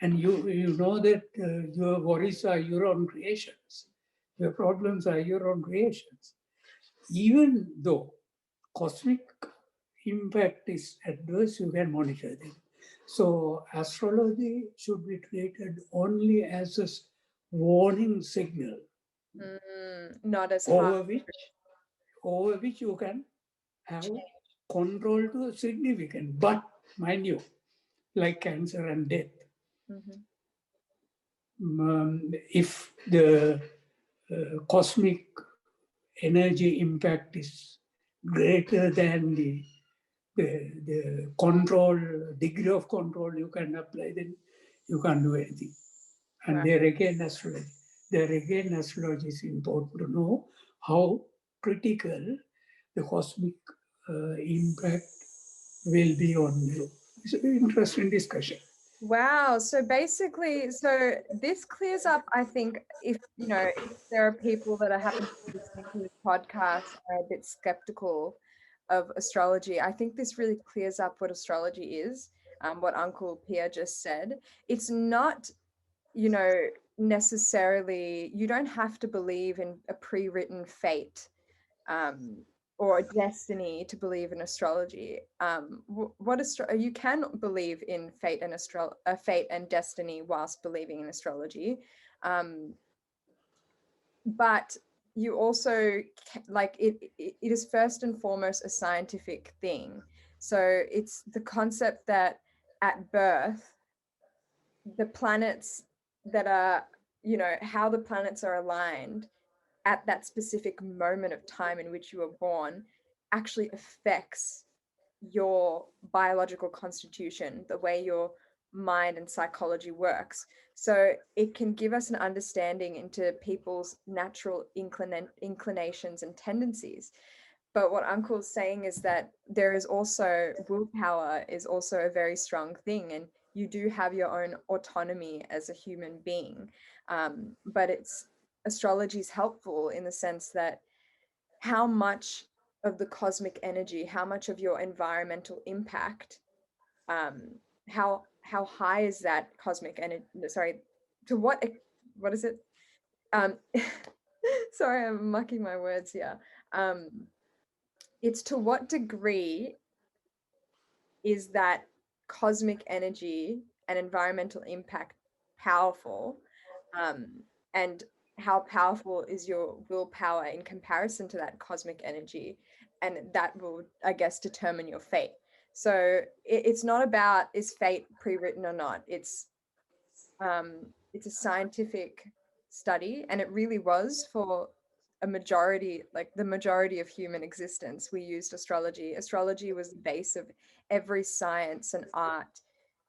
S1: and you know that your worries are your own creations, your problems are your own creations, even though cosmic impact is adverse, you can monitor them. So astrology should be treated only as a warning signal,
S2: not as
S1: over
S2: hard.
S1: which you can have control to significant. But mind you, like cancer and death, if the cosmic energy impact is greater than the control, degree of control you can apply, then you can't do anything. And there again, astrology is important to know how critical the cosmic impact will be on you. It's a very interesting discussion.
S2: Wow. So basically, so this clears up, I think, if there are people that are happen to be listening to this podcast are a bit skeptical of astrology, I think this really clears up what astrology is, what Uncle Piya just said. It's not, necessarily, you don't have to believe in a pre-written fate. Or a destiny to believe in astrology. You can believe in fate and fate and destiny whilst believing in astrology, but you also it is first and foremost a scientific thing. So it's the concept that at birth, the planets that are, how the planets are aligned at that specific moment of time in which you were born actually affects your biological constitution, the way your mind and psychology works. So it can give us an understanding into people's natural inclinations and tendencies. But what Uncle's saying is that there is also willpower is also a very strong thing, and you do have your own autonomy as a human being. But astrology is helpful in the sense that how much of the cosmic energy, how much of your environmental impact, how high is that cosmic energy? Sorry, to what is it? Sorry, I'm mucking my words here. It's to what degree is that cosmic energy and environmental impact powerful, and how powerful is your willpower in comparison to that cosmic energy, and that will, I guess, determine your fate. So it's not about is fate pre-written or not. It's a scientific study, and it really was for a majority, like the majority of human existence. We used astrology. Astrology was the base of every science and art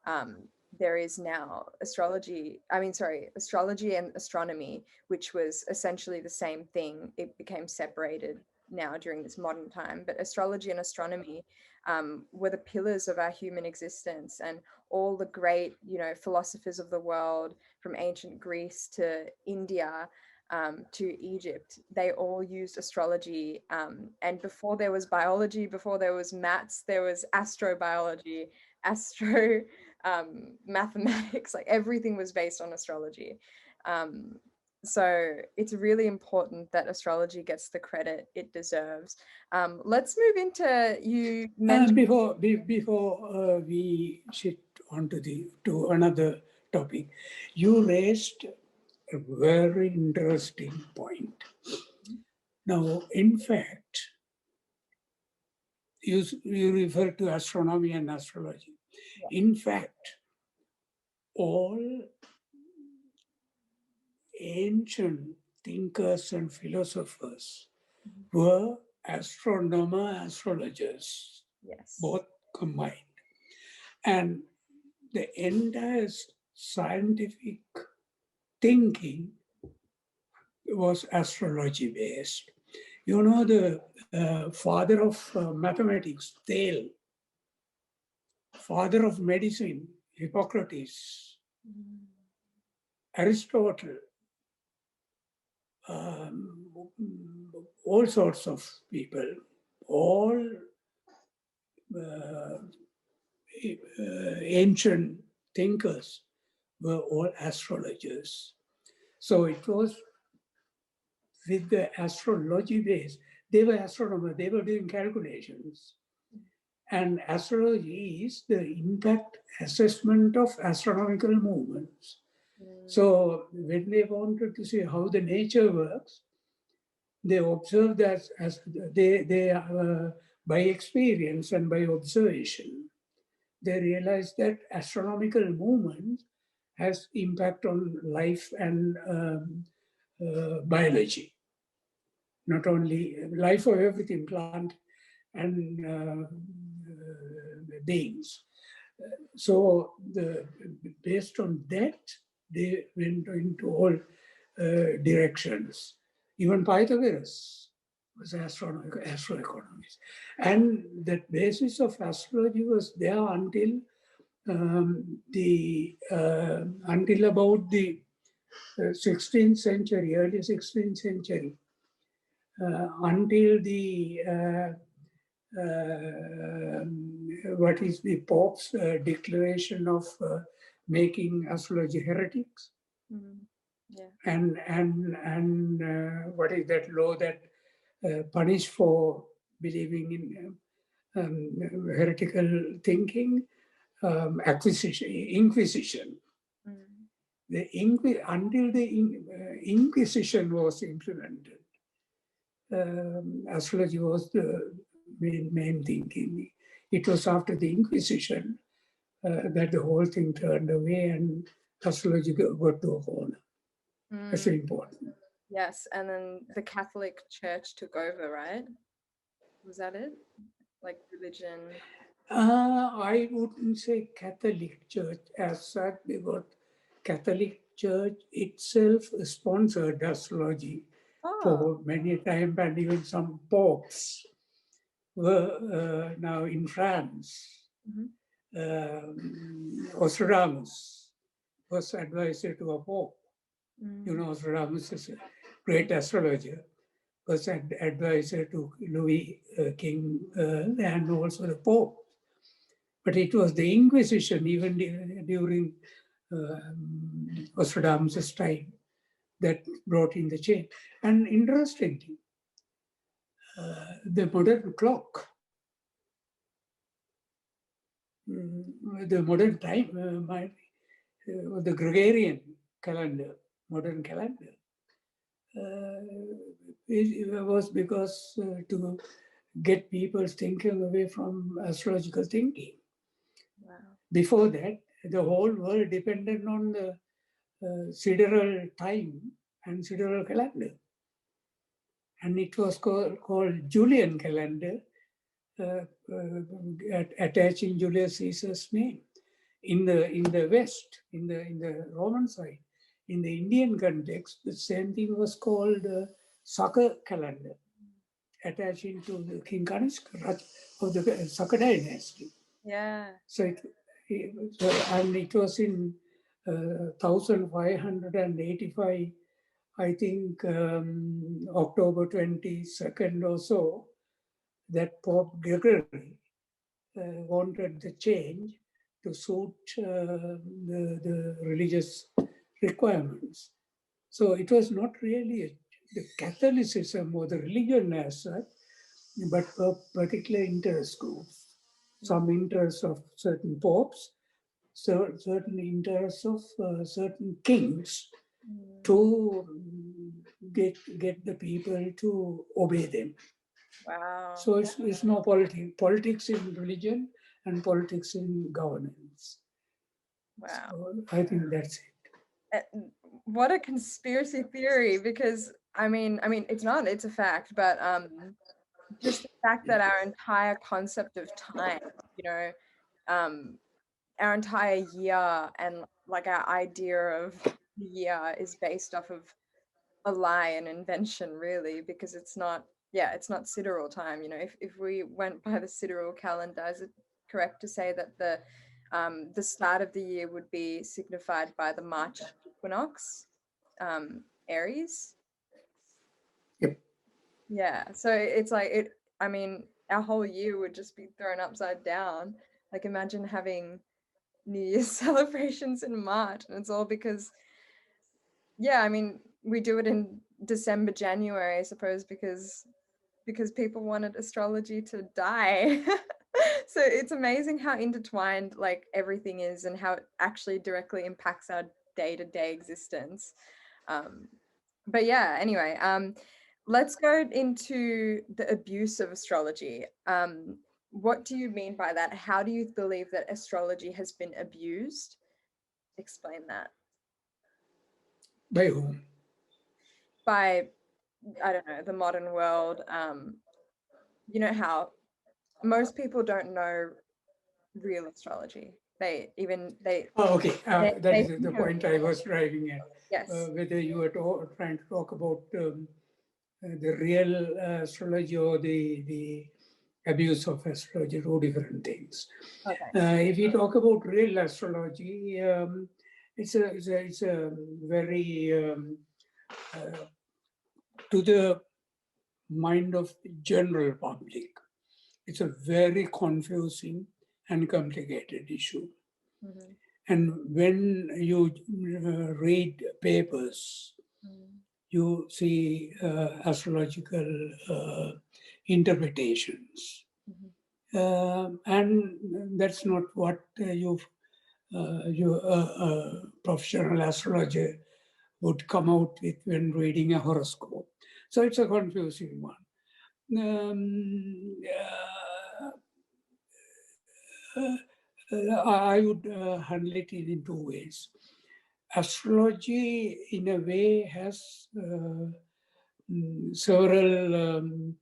S2: um, there is now. Astrology and astronomy, which was essentially the same thing, it became separated now during this modern time. But astrology and astronomy were the pillars of our human existence, and all the great, philosophers of the world, from ancient Greece to India, to Egypt, they all used astrology. And before there was biology, before there was maths, there was astrobiology, astro mathematics, like everything was based on astrology. So it's really important that astrology gets the credit it deserves. Let's move into, you mentioned...
S1: Before we shift on to another topic, you raised a very interesting point. Now, in fact, you refer to astronomy and astrology.
S2: Yeah.
S1: In fact, all ancient thinkers and philosophers were astrologers,
S2: Yes.
S1: both combined. And the entire scientific thinking was astrology based. You know, the father of mathematics, Thales, father of medicine, Hippocrates, Aristotle, all sorts of people, all ancient thinkers were all astrologers. So it was with the astrology base. They were astronomers, they were doing calculations. And astrology is the impact assessment of astronomical movements. So when they wanted to see how the nature works, they observed that as they by experience and by observation, they realized that astronomical movement has impact on life and biology. Not only life of everything, plant and beings. So based on that, they went into all directions. Even Pythagoras was astroeconomist. And the basis of astrology was there until until about the 16th century, early 16th century, until the what is the Pope's declaration of making astrology heretics,
S2: Yeah.
S1: and what is that law that punish for believing in heretical thinking, Inquisition. Until the Inquisition was implemented, astrology was the main thinking. It was after the Inquisition that the whole thing turned away and astrology got to a corner. That's important.
S2: Yes, and then the Catholic Church took over, right? Was that it? Like religion?
S1: I wouldn't say Catholic Church as such, because Catholic Church itself sponsored astrology for many times, and even some popes were now in France. Nostradamus was advisor to a pope. You know, Nostradamus is a great astrologer, was an advisor to Louis King and also the Pope. But it was the Inquisition, even during Nostradamus' time, that brought in the change. And interestingly, the modern clock, the modern time, the Gregorian calendar, modern calendar, it was because to get people's thinking away from astrological thinking.
S2: Wow.
S1: Before that, the whole world depended on the sidereal time and sidereal calendar. And it was called Julian calendar, attaching Julius Caesar's name. In the West, in the Roman side, in the Indian context, the same thing was called Saka calendar, attaching to the King Kanishka of the Saka dynasty.
S2: Yeah.
S1: So it was in 1585, I think, October 22nd or so, that Pope Gregory wanted the change to suit the religious requirements. So it was not really the Catholicism or the religion as such, but a particular interest group. Some interests of certain popes, certain interests of certain kings to get the people to obey them.
S2: Wow.
S1: So it's no politics in religion and politics in governance.
S2: Wow.
S1: So I think that's it.
S2: What a conspiracy theory, because I mean it's not, it's a fact, but just the fact that our entire concept of time, you know, our entire year and like our idea of the year is based off of a lie, an invention, really, because it's not sidereal time. You know, if we went by the sidereal calendar, is it correct to say that the start of the year would be signified by the March equinox, Aries?
S1: Yep.
S2: Yeah, so it's like it. I mean, our whole year would just be thrown upside down. Like, imagine having New Year's celebrations in March, and it's all because, yeah, I mean, we do it in December, January, I suppose, because people wanted astrology to die. So it's amazing how intertwined like everything is and how it actually directly impacts our day-to-day existence. But yeah, anyway, let's go into the abuse of astrology. What do you mean by that? How do you believe that astrology has been abused? Explain that.
S1: By whom?
S2: By, I don't know, the modern world. You know how most people don't know real astrology. They
S1: Okay, that is the
S2: think of,
S1: point I was driving at.
S2: yes.
S1: Whether you are trying to talk about the real astrology or the abuse of astrology, two different things.
S2: Okay.
S1: If you talk about real astrology, it's a very to the mind of the general public, it's a very confusing and complicated issue.
S2: Mm-hmm.
S1: And when you read papers, you see astrological interpretations. And that's not what a professional astrologer would come out with when reading a horoscope. So it's a confusing one. I would handle it in two ways. Astrology, in a way, has several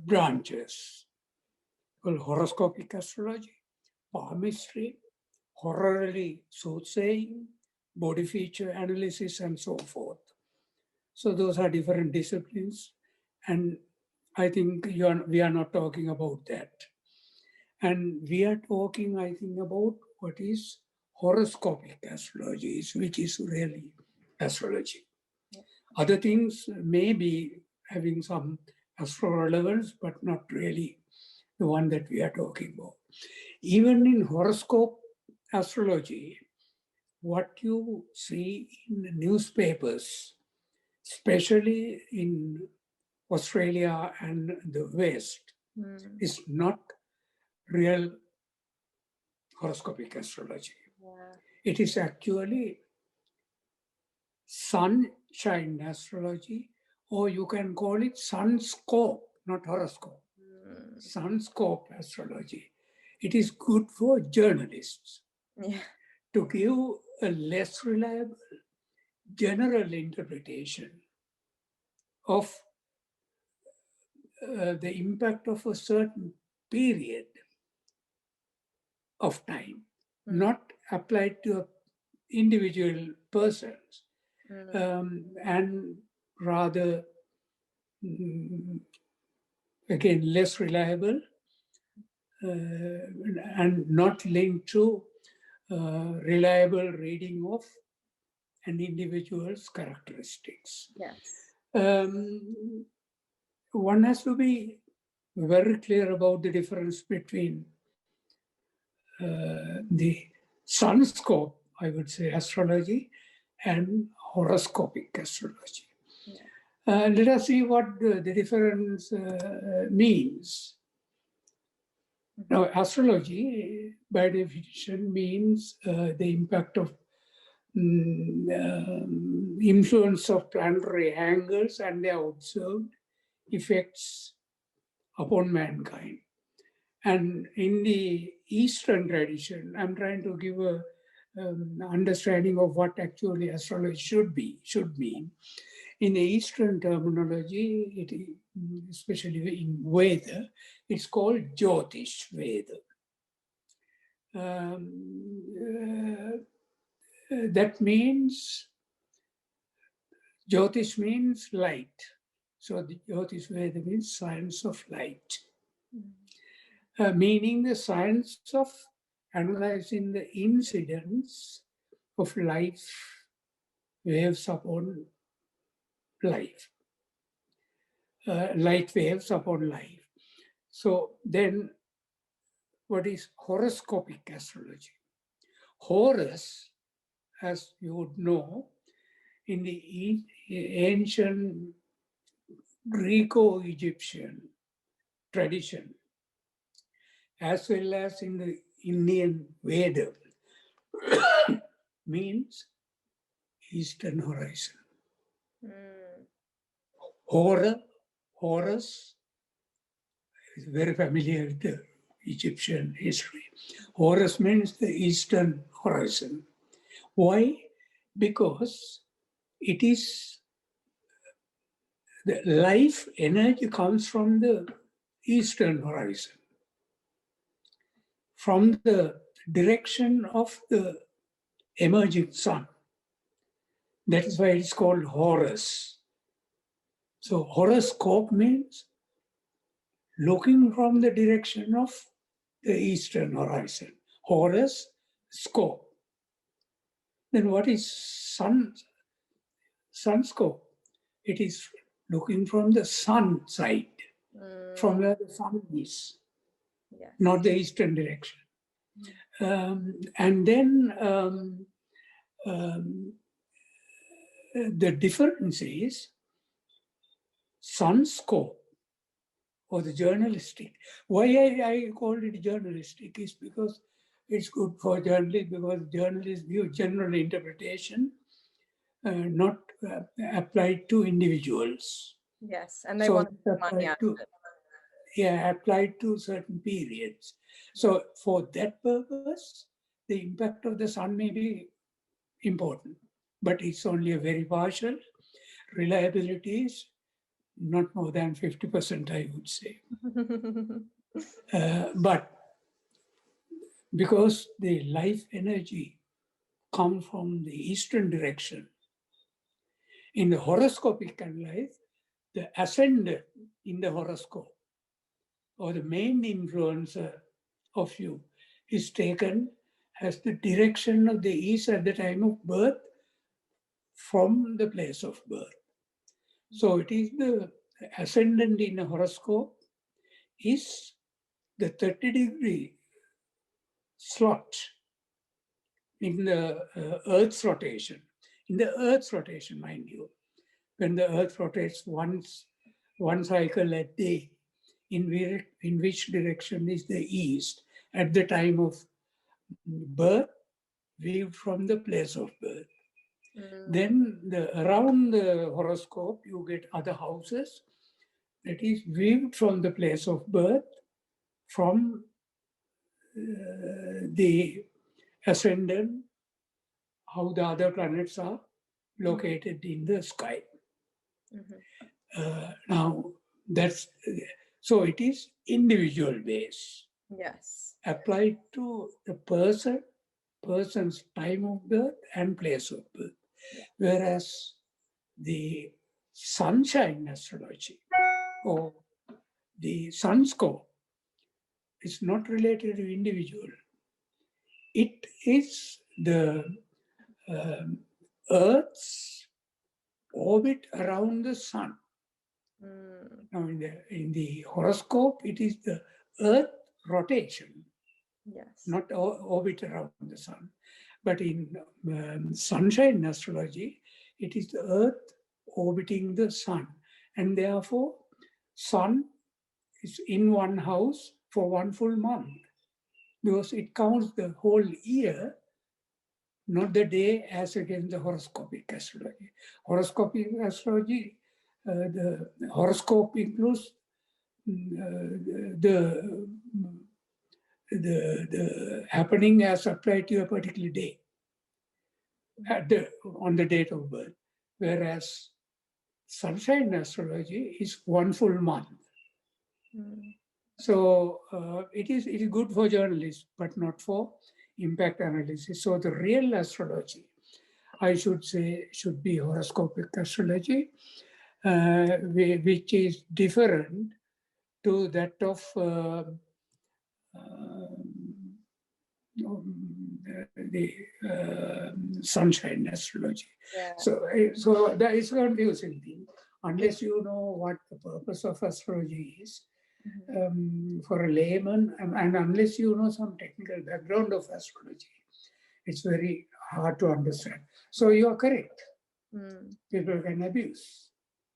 S1: branches. Well, horoscopic astrology, palmistry, horary soothsaying, body feature analysis, and so forth. So those are different disciplines, and I think we are not talking about that. And we are talking, I think, about what is horoscopic astrology, which is really astrology. Other things may be having some astro relevance, but not really the one that we are talking about. Even in horoscope astrology, what you see in the newspapers, especially in Australia and the West, is not real horoscopic astrology. It is actually sunshine astrology, or you can call it sunscope, not horoscope. Sunscope astrology. It is good for journalists to give a less reliable general interpretation of the impact of a certain period of time, not applied to individual persons, and rather, again, less reliable and not linked to reliable reading of an individual's characteristics. One has to be very clear about the difference between the sunscope, I would say, astrology, and horoscopic astrology. Let us see what the difference means. Now, astrology, by definition, means the impact of influence of planetary angles and their observed effects upon mankind. And in the Eastern tradition, I'm trying to give a understanding of what actually astrology should mean. In the Eastern terminology, especially in Veda, it's called Jyotish Veda. That means, Jyotish means light. So the Jyotish Veda means science of light. Meaning the science of analyzing the incidence of life waves upon life, light waves upon life. So then, what is horoscopic astrology? Horus, as you would know, in the ancient Greco-Egyptian tradition, as well as in the Indian Veda, means eastern horizon. Horus is very familiar with the Egyptian history. Horus means the eastern horizon. Why? Because it is the life energy comes from the eastern horizon, from the direction of the emerging sun. That is why it's called Horus. So horoscope means looking from the direction of the eastern horizon. Horus, scope. Then what is sunscope? It is looking from the sun side, from where the sun is, not the eastern direction. And then the difference is sunscope or the journalistic. Why I called it journalistic is because it's good for journalists, because journalists give general interpretation, not applied to individuals.
S2: Yes, and they want money out of it.
S1: Yeah, applied to certain periods. So for that purpose, the impact of the sun may be important, but it's only a very partial. Reliability is not more than 50%, I would say. But because the life energy comes from the eastern direction, in the horoscopic life, the ascendant in the horoscope, or the main influencer of you, is taken as the direction of the east at the time of birth from the place of birth. So it is the ascendant in a horoscope is the 30-degree slot in the Earth's rotation. In the Earth's rotation, mind you, when the Earth rotates one cycle a day, in which direction is the east at the time of birth viewed from the place of birth.
S2: Mm.
S1: Then around the horoscope, you get other houses that is viewed from the place of birth, from the ascendant, how the other planets are located in the sky. Now, that's so it is individual based,
S2: Yes.
S1: applied to the person's time of birth and place of birth. Whereas the sunshine astrology or the sun score is not related to individual. It is the Earth's orbit around the sun. Now, in the horoscope, it is the Earth rotation,
S2: Yes.
S1: not orbit around the sun. But in sunshine astrology, it is the Earth orbiting the sun. And therefore, sun is in one house for one full month, because it counts the whole year, not the day as against the horoscopic astrology. Horoscopic astrology, the horoscope includes the happening as applied to a particular day on the date of birth, whereas sunshine astrology is one full month. So it is good for journalists, but not for impact analysis. So the real astrology, I should say, should be horoscopic astrology, which is different to that of the sunshine astrology.
S2: Yeah.
S1: So that is confusing thing. Unless you know what the purpose of astrology is, for a layman, and unless you know some technical background of astrology, it's very hard to understand. So you are correct. People can abuse.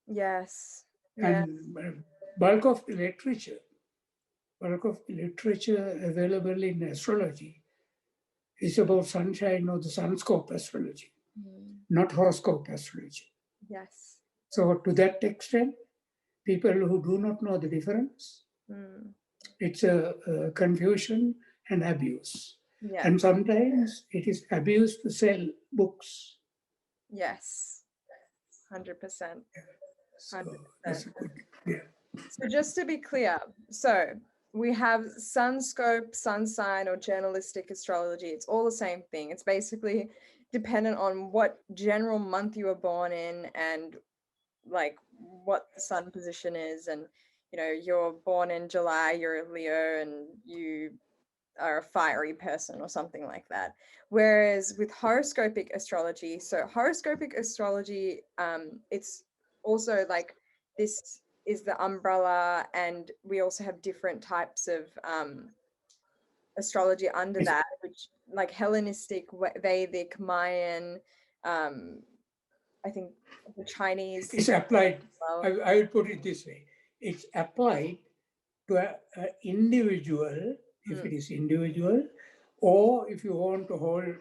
S2: Yes.
S1: And bulk of the literature available in astrology is about sunshine or the sunscope astrology, not horoscope astrology.
S2: Yes.
S1: So to that extent, people who do not know the difference, it's a confusion and abuse.
S2: Yeah.
S1: And sometimes it is abuse to sell books.
S2: Yes. 100%.
S1: So that's a good, yeah.
S2: So just to be clear, so we have sunscope, sun sign, or journalistic astrology. It's all the same thing. It's basically dependent on what general month you were born in and like what the sun position is. And, you know, you're born in July, you're a Leo, and you are a fiery person or something like that. Whereas with horoscopic astrology, so horoscopic astrology, it's also like this is the umbrella, and we also have different types of astrology under that, which like Hellenistic, Vedic, Mayan, I think the Chinese.
S1: It's applied, I would put it this way, it's applied to an individual, if it is individual, or if you want to whole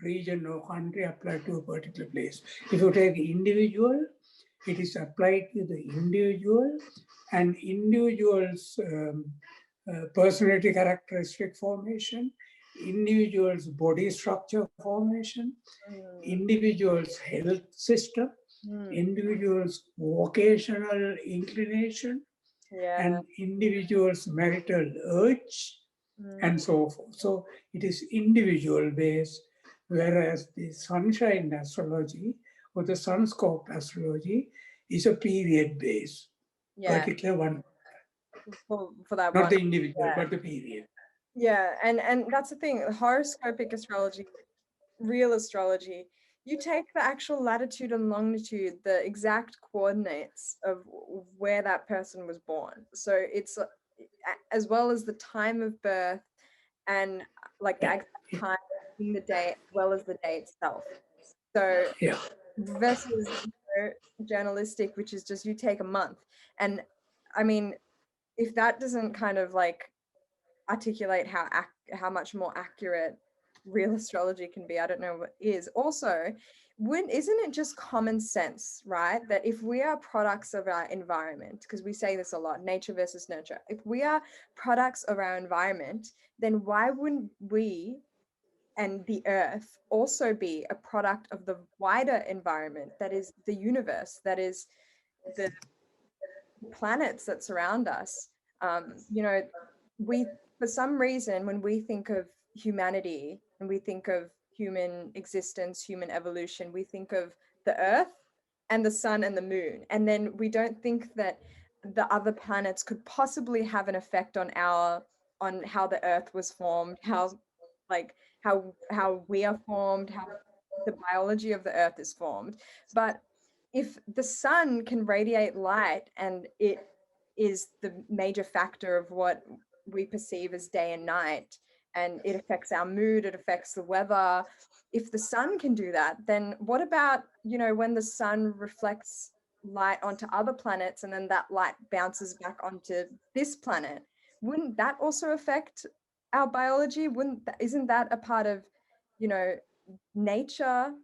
S1: region or country applied to a particular place. If you take individual, it is applied to the individual and individual's personality characteristic formation, individual's body structure formation, individual's health system, individual's vocational inclination, and individual's marital urge, and so forth. So it is individual based, whereas the sunshine astrology or the sunscope astrology is a period based, particular one.
S2: For that
S1: Not
S2: one.
S1: the individual, but the period.
S2: Yeah, and that's the thing. Horoscopic astrology, real astrology, you take the actual latitude and longitude, the exact coordinates of where that person was born. So it's as well as the time of birth and like the exact time in the day, as well as the day itself. So versus journalistic, which is just you take a month. And I mean, if that doesn't kind of like articulate how much more accurate real astrology can be. I don't know what is. Also, isn't it just common sense, right? That if we are products of our environment, because we say this a lot, nature versus nurture, if we are products of our environment, then why wouldn't we and the earth also be a product of the wider environment, that is the universe, that is the planets that surround us? You know, we, for some reason, when we think of humanity and we think of human existence, human evolution, we think of the earth and the sun and the moon, and then we don't think that the other planets could possibly have an effect on how the earth was formed, how, like, how we are formed, how the biology of the earth is formed. But if the sun can radiate light and it is the major factor of what we perceive as day and night, and it affects our mood, it affects the weather. If the sun can do that, then what about, when the sun reflects light onto other planets and then that light bounces back onto this planet? Wouldn't that also affect our biology? Isn't that a part of, nature,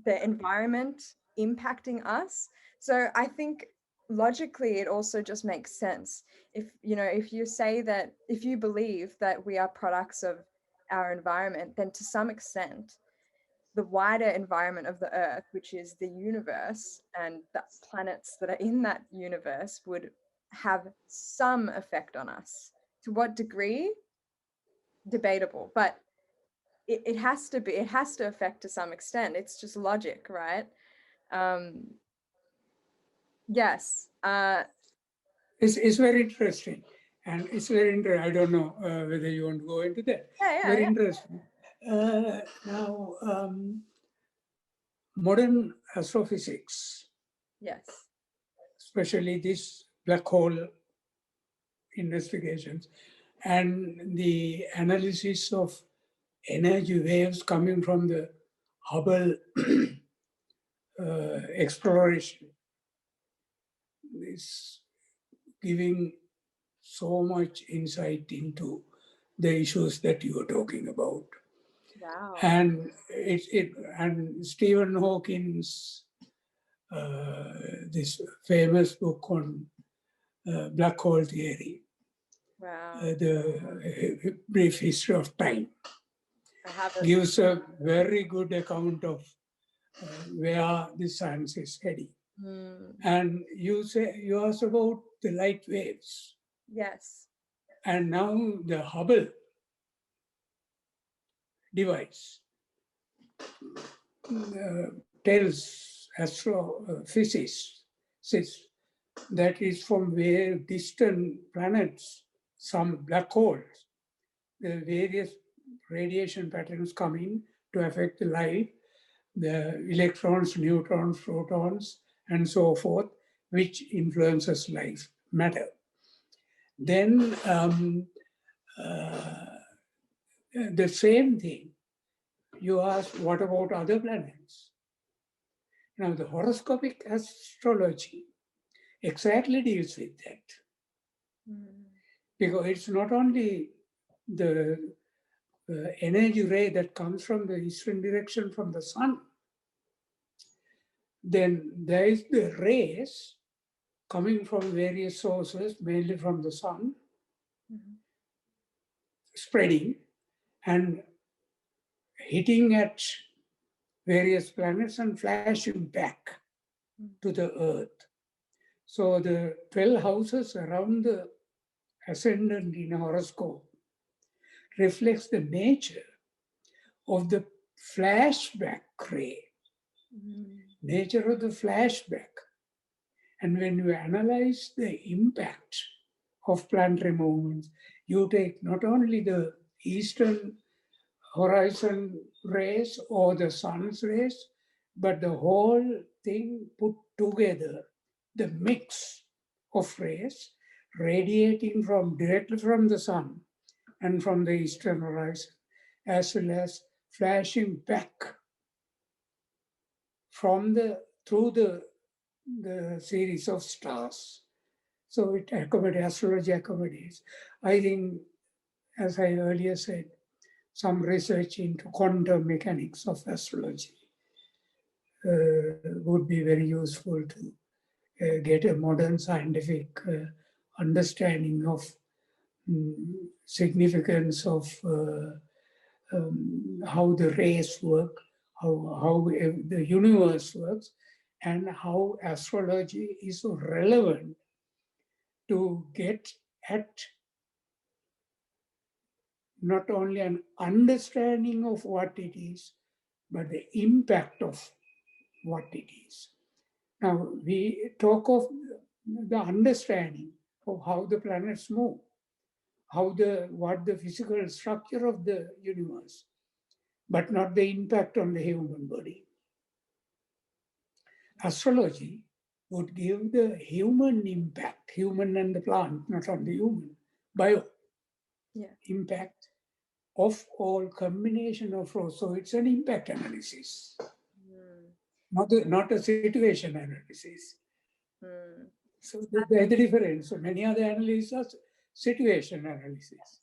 S2: the environment impacting us? So I think logically it also just makes sense. If you say that, if you believe that we are products of our environment, then to some extent the wider environment of the earth, which is the universe and the planets that are in that universe, would have some effect on us. To what degree? Debatable, but it has to affect to some extent. It's just logic, right? Yes.
S1: It's very interesting. And it's very interesting. I don't know whether you want to go into that. Very
S2: Yeah.
S1: interesting. Now, modern astrophysics,
S2: Yes.
S1: especially this black hole investigations and the analysis of energy waves coming from the Hubble exploration is giving so much insight into the issues that you were talking about.
S2: Wow.
S1: And and Stephen Hawking's this famous book on black hole theory,
S2: Wow.
S1: the brief history of time,
S2: I have it.
S1: gives a very good account of where the science is heading. And you asked about the light waves.
S2: Yes.
S1: And now the Hubble device tells astrophysicists that is from where distant planets, some black holes, the various radiation patterns come in to affect the light, the electrons, neutrons, protons, and so forth, which influences life, matter. Then the same thing, you ask, what about other planets? Now, the horoscopic astrology exactly deals with that. Because it's not only the energy ray that comes from the eastern direction from the sun, then there is the rays coming from various sources, mainly from the sun, spreading and hitting at various planets and flashing back to the earth. So the 12 houses around the ascendant in a horoscope reflects the nature of the flashback ray, nature of the flashback. And when you analyze the impact of planetary movements, you take not only the eastern horizon rays or the sun's rays, but the whole thing put together, the mix of rays radiating directly from the sun and from the eastern horizon, as well as flashing back through the series of stars. So astrology accommodates. I think, as I earlier said, some research into quantum mechanics of astrology would be very useful to get a modern scientific understanding of significance of how the rays work, how the universe works, and how astrology is so relevant to get at not only an understanding of what it is, but the impact of what it is. Now, we talk of the understanding of how the planets move, what the physical structure of the universe, but not the impact on the human body. Astrology would give the human impact, human and the plant, not only human, bio impact of all combination of roles. So it's an impact analysis, not a situation analysis. So there's the difference. So many other analyses are situation analysis.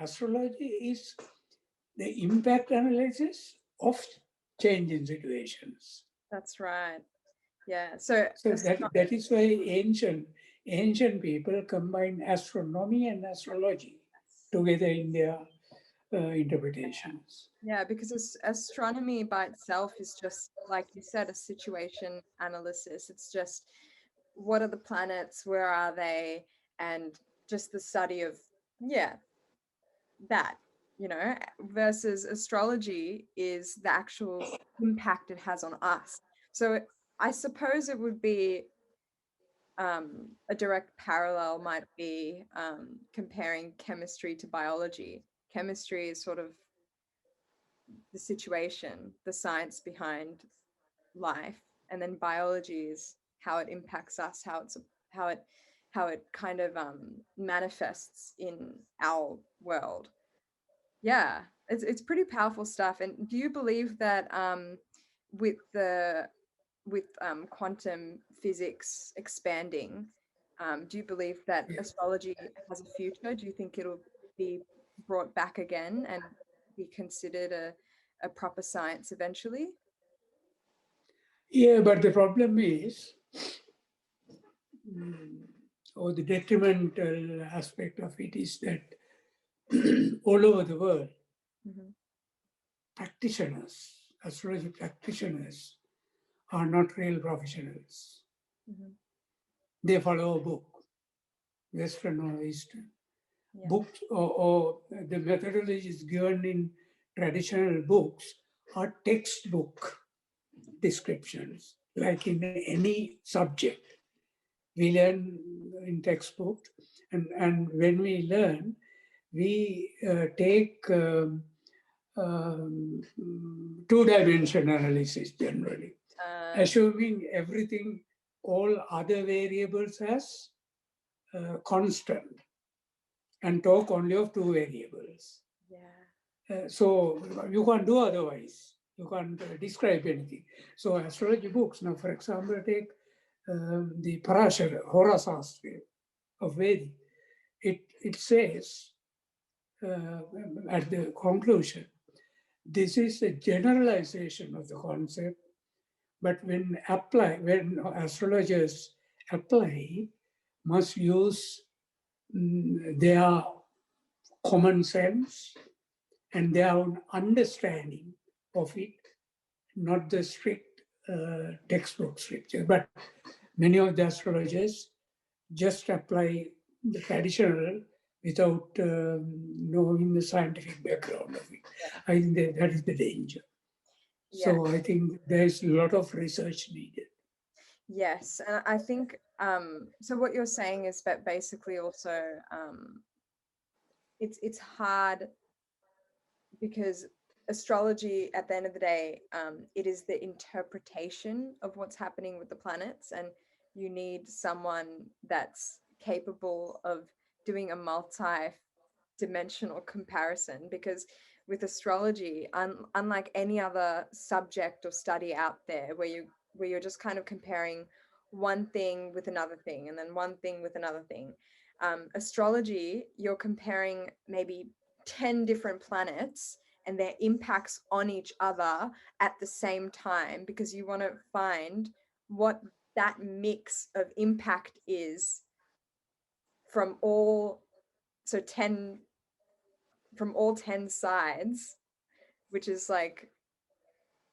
S1: Astrology is the impact analysis of change in situations.
S2: That's right. Yeah. So
S1: that is why ancient people combine astronomy and astrology together in their interpretations.
S2: Yeah, because astronomy by itself is just, like you said, a situation analysis. It's just, what are the planets, where are they, and just the study of that, versus astrology is the actual impact it has on us. So I suppose it would be a direct parallel might be comparing chemistry to biology. Chemistry is sort of the situation, the science behind life, and then biology is how it impacts us, how it kind of manifests in our world. Yeah, it's pretty powerful stuff. And do you believe that with quantum physics expanding, do you believe that astrology has a future? Do you think it'll be brought back again and be considered a proper science eventually?
S1: Yeah, but the problem is, or the detrimental aspect of it is that all over the world, practitioners, astrology practitioners, are not real professionals. They follow a book, Western or Eastern. Books or the methodologies given in traditional books are textbook descriptions, like in any subject. We learn in textbook, and when we learn, we take two-dimensional analysis generally, assuming everything, all other variables as constant, and talk only of two variables. So you can't do otherwise. You can't describe anything. So astrology books, now for example, take the Parashara, Horasastra of Vedic. It says at the conclusion, this is a generalization of the concept, but when astrologers apply, must use their common sense and their own understanding of it, not the strict textbook scripture. But many of the astrologers just apply the traditional without knowing the scientific background of it. I think that is the danger. So I think there is a lot of research needed.
S2: Yes, and I think so. What you're saying is that basically also it's hard because astrology, at the end of the day, it is the interpretation of what's happening with the planets, and you need someone that's capable of doing a multi-dimensional comparison, because with astrology, unlike any other subject or study out there where you're just kind of comparing one thing with another thing and then one thing with another thing, astrology, you're comparing maybe 10 different planets and their impacts on each other at the same time, because you want to find what that mix of impact is from all 10 sides, which is like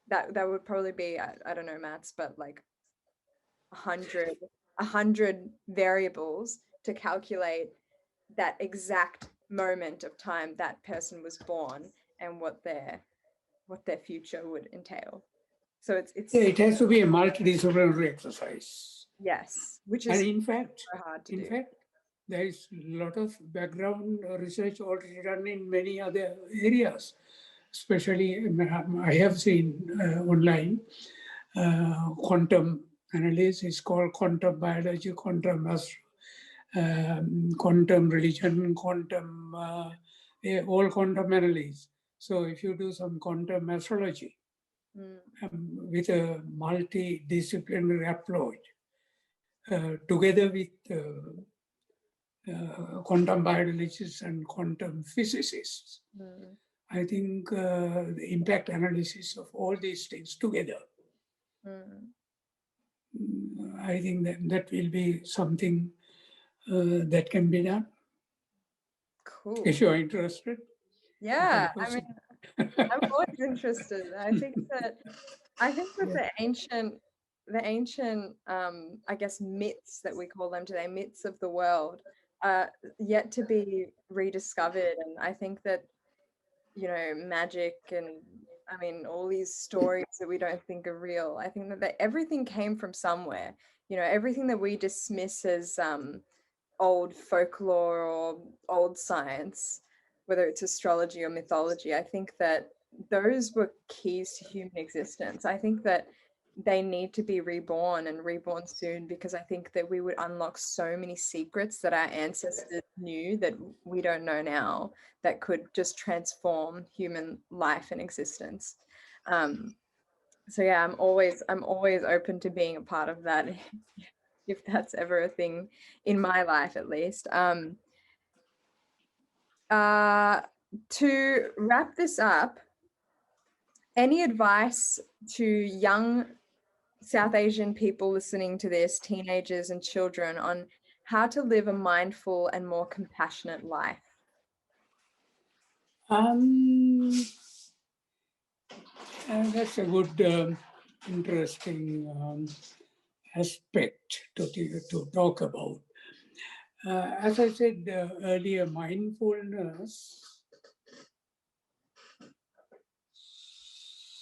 S2: that would probably be, I don't know maths, but like 100 variables to calculate that exact moment of time that person was born and what their future would entail. So it's
S1: it has to be a multidisciplinary exercise.
S2: yes, which
S1: And
S2: is
S1: in fact,
S2: so hard to do.
S1: there is a lot of background research already done in many other areas. Especially, I have seen online quantum analysis is called quantum biology, quantum religion, quantum, all quantum analysis. So if you do some quantum astrology with a multidisciplinary approach, together with quantum biologists and quantum physicists, I think the impact analysis of all these things together, I think that will be something that can be done.
S2: Cool.
S1: If you're interested.
S2: Yeah, I mean, I'm always interested. I think that the ancient I guess myths that we call them today, myths of the world, are yet to be rediscovered. And I think that, you know, magic and I mean all these stories that we don't think are real, I think that everything came from somewhere. You know, everything that we dismiss as old folklore or old science, whether it's astrology or mythology, I think that those were keys to human existence. I think that they need to be reborn and reborn soon, because I think that we would unlock so many secrets that our ancestors knew that we don't know now, that could just transform human life and existence. So yeah, I'm always open to being a part of that if that's ever a thing in my life, at least. To wrap this up, any advice to young South Asian people listening to this, teenagers and children, on how to live a mindful and more compassionate life?
S1: That's a good, interesting aspect to talk about. As I said earlier, mindfulness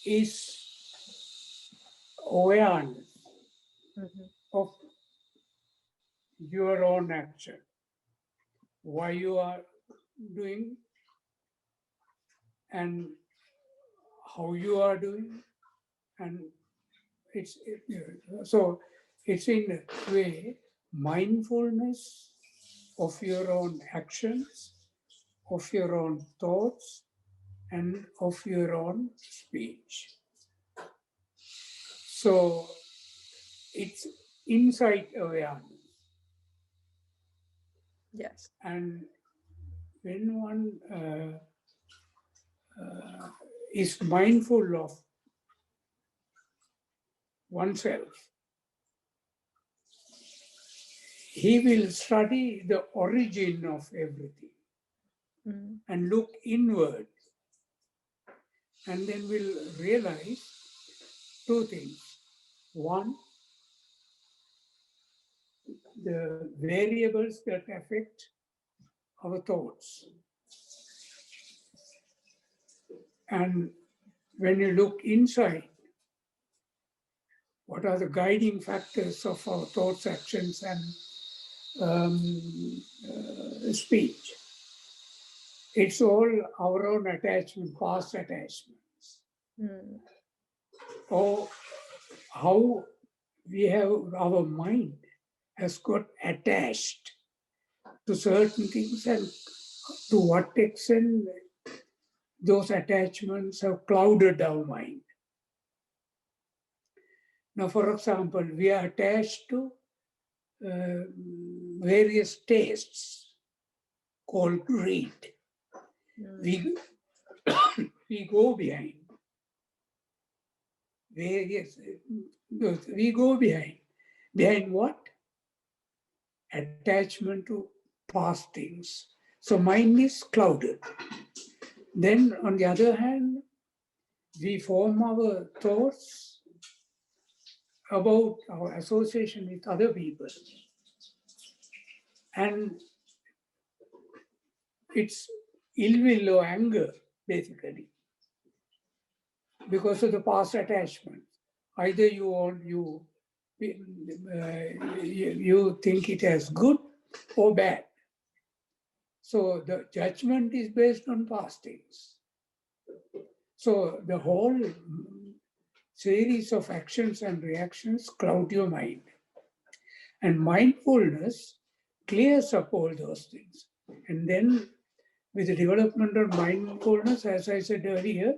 S1: is awareness of your own action, why you are doing and how you are doing, and so it's in a way mindfulness of your own actions, of your own thoughts, and of your own speech. So it's insight awareness.
S2: Yes.
S1: And when one is mindful of oneself, he will study the origin of everything and look inward, and then will realize two things. One, the variables that affect our thoughts. And when you look inside, what are the guiding factors of our thoughts, actions, and speech? It's all our own attachment, past attachments. Or how we have, our mind has got attached to certain things, and to what extent those attachments have clouded our mind. Now, for example, we are attached to various tastes called greed. We, we go behind. Various, we go behind. Behind what? Attachment to past things. So mind is clouded. Then on the other hand, we form our thoughts about our association with other people. And it's ill will or anger, basically, because of the past attachment. Either you think it as good or bad. So the judgment is based on past things. So the whole series of actions and reactions cloud your mind. And mindfulness clears up all those things. And then with the development of mindfulness, as I said earlier,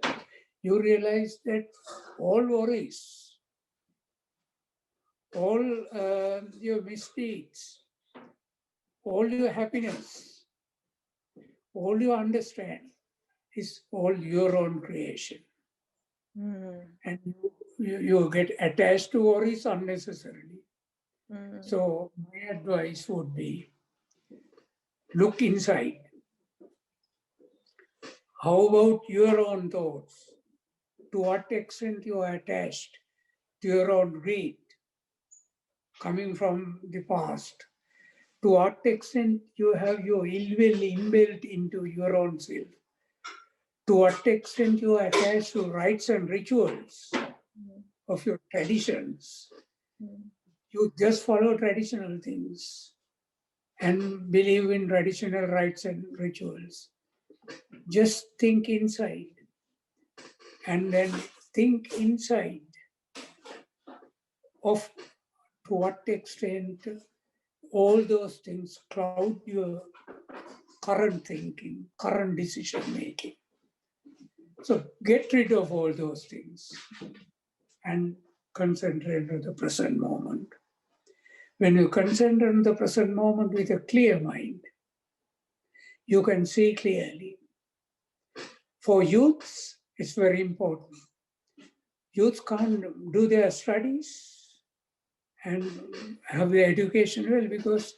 S1: you realize that all worries, all your misdeeds, all your happiness, all your understanding is all your own creation. And you get attached to worries unnecessarily. So my advice would be, look inside. How about your own thoughts? To what extent you are attached to your own greed coming from the past? To what extent you have your ill will inbuilt into your own self? To what extent you are attached to rites and rituals of your traditions? You just follow traditional things and believe in traditional rites and rituals. Just think inside. And then think inside of to what extent all those things cloud your current thinking, current decision making. So get rid of all those things and concentrate on the present moment. When you concentrate on the present moment with a clear mind, you can see clearly. For youths, it's very important. Youths can't do their studies and have their education well because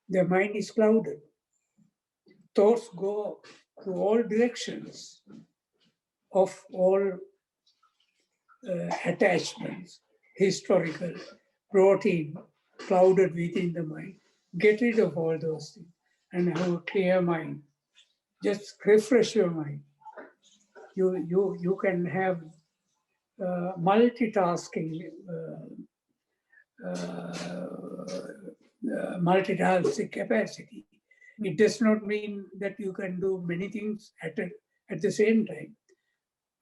S1: their mind is clouded. Thoughts go to all directions of all attachments, historical, brought in, clouded within the mind. Get rid of all those things and have a clear mind. Just refresh your mind. You can have multitasking, multitasking capacity. It does not mean that you can do many things at the same time.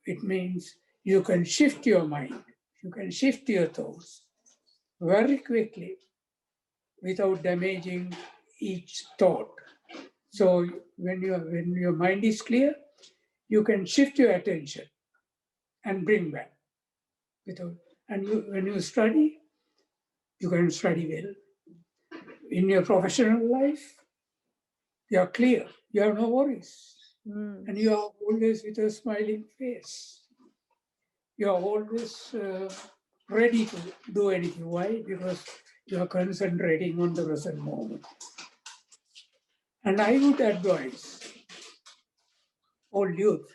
S1: It means you can shift your mind, you can shift your thoughts very quickly without damaging each thought. So when your mind is clear, you can shift your attention and bring back. When you study, you can study well. In your professional life, you are clear, you have no worries. And you are always with a smiling face. You are always ready to do anything. Why? Because you are concentrating on the present moment. And I would advise all youth,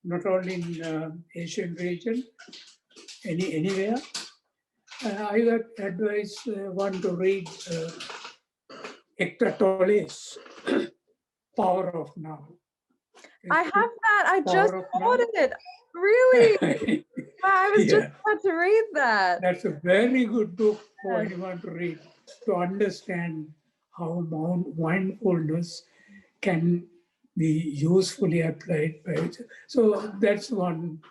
S1: not only in Asian region, anywhere, I would advise one to read Eckhart Tolle's Power of Now.
S2: I have that. I just bought it. Really? I was just about to read that.
S1: That's a very good book for anyone to read, to understand how mindfulness can be usefully applied by. So that's one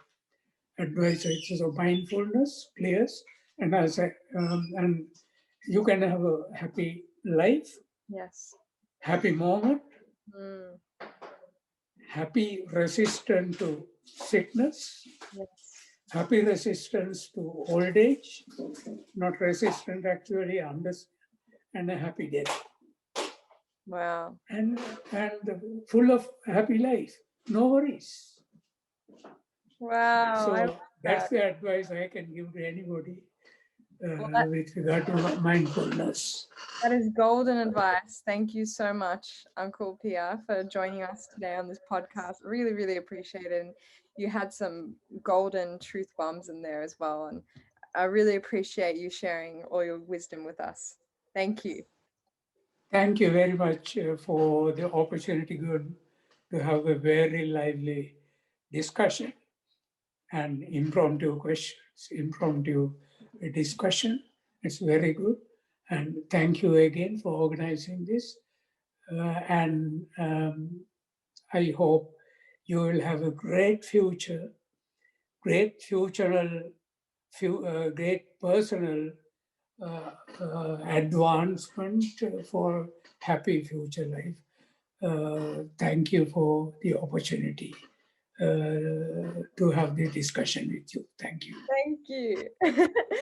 S1: advice. So mindfulness, clears, and and you can have a happy life.
S2: Yes.
S1: Happy moment. Happy resistance to sickness.
S2: Yes.
S1: Happy resistance to old age, not resistant actually, understand, and a happy death.
S2: Wow.
S1: and full of happy life. No worries.
S2: Wow. I love
S1: So that's
S2: that.
S1: the advice I can give to anybody
S2: Well,
S1: with regard to mindfulness.
S2: that is golden advice. Thank you so much, Uncle Pia, for joining us today on this podcast. Really, really appreciate it. And you had some golden truth bombs in there as well. And I really appreciate you sharing all your wisdom with us. Thank you.
S1: Thank you very much for the opportunity given to have a very lively discussion and impromptu questions, impromptu discussion. It's very good. And thank you again for organizing this. And I hope you will have a great future, great futural, great personal advancement for happy future life. Thank you for the opportunity to have the discussion with you. Thank you.
S2: Thank you.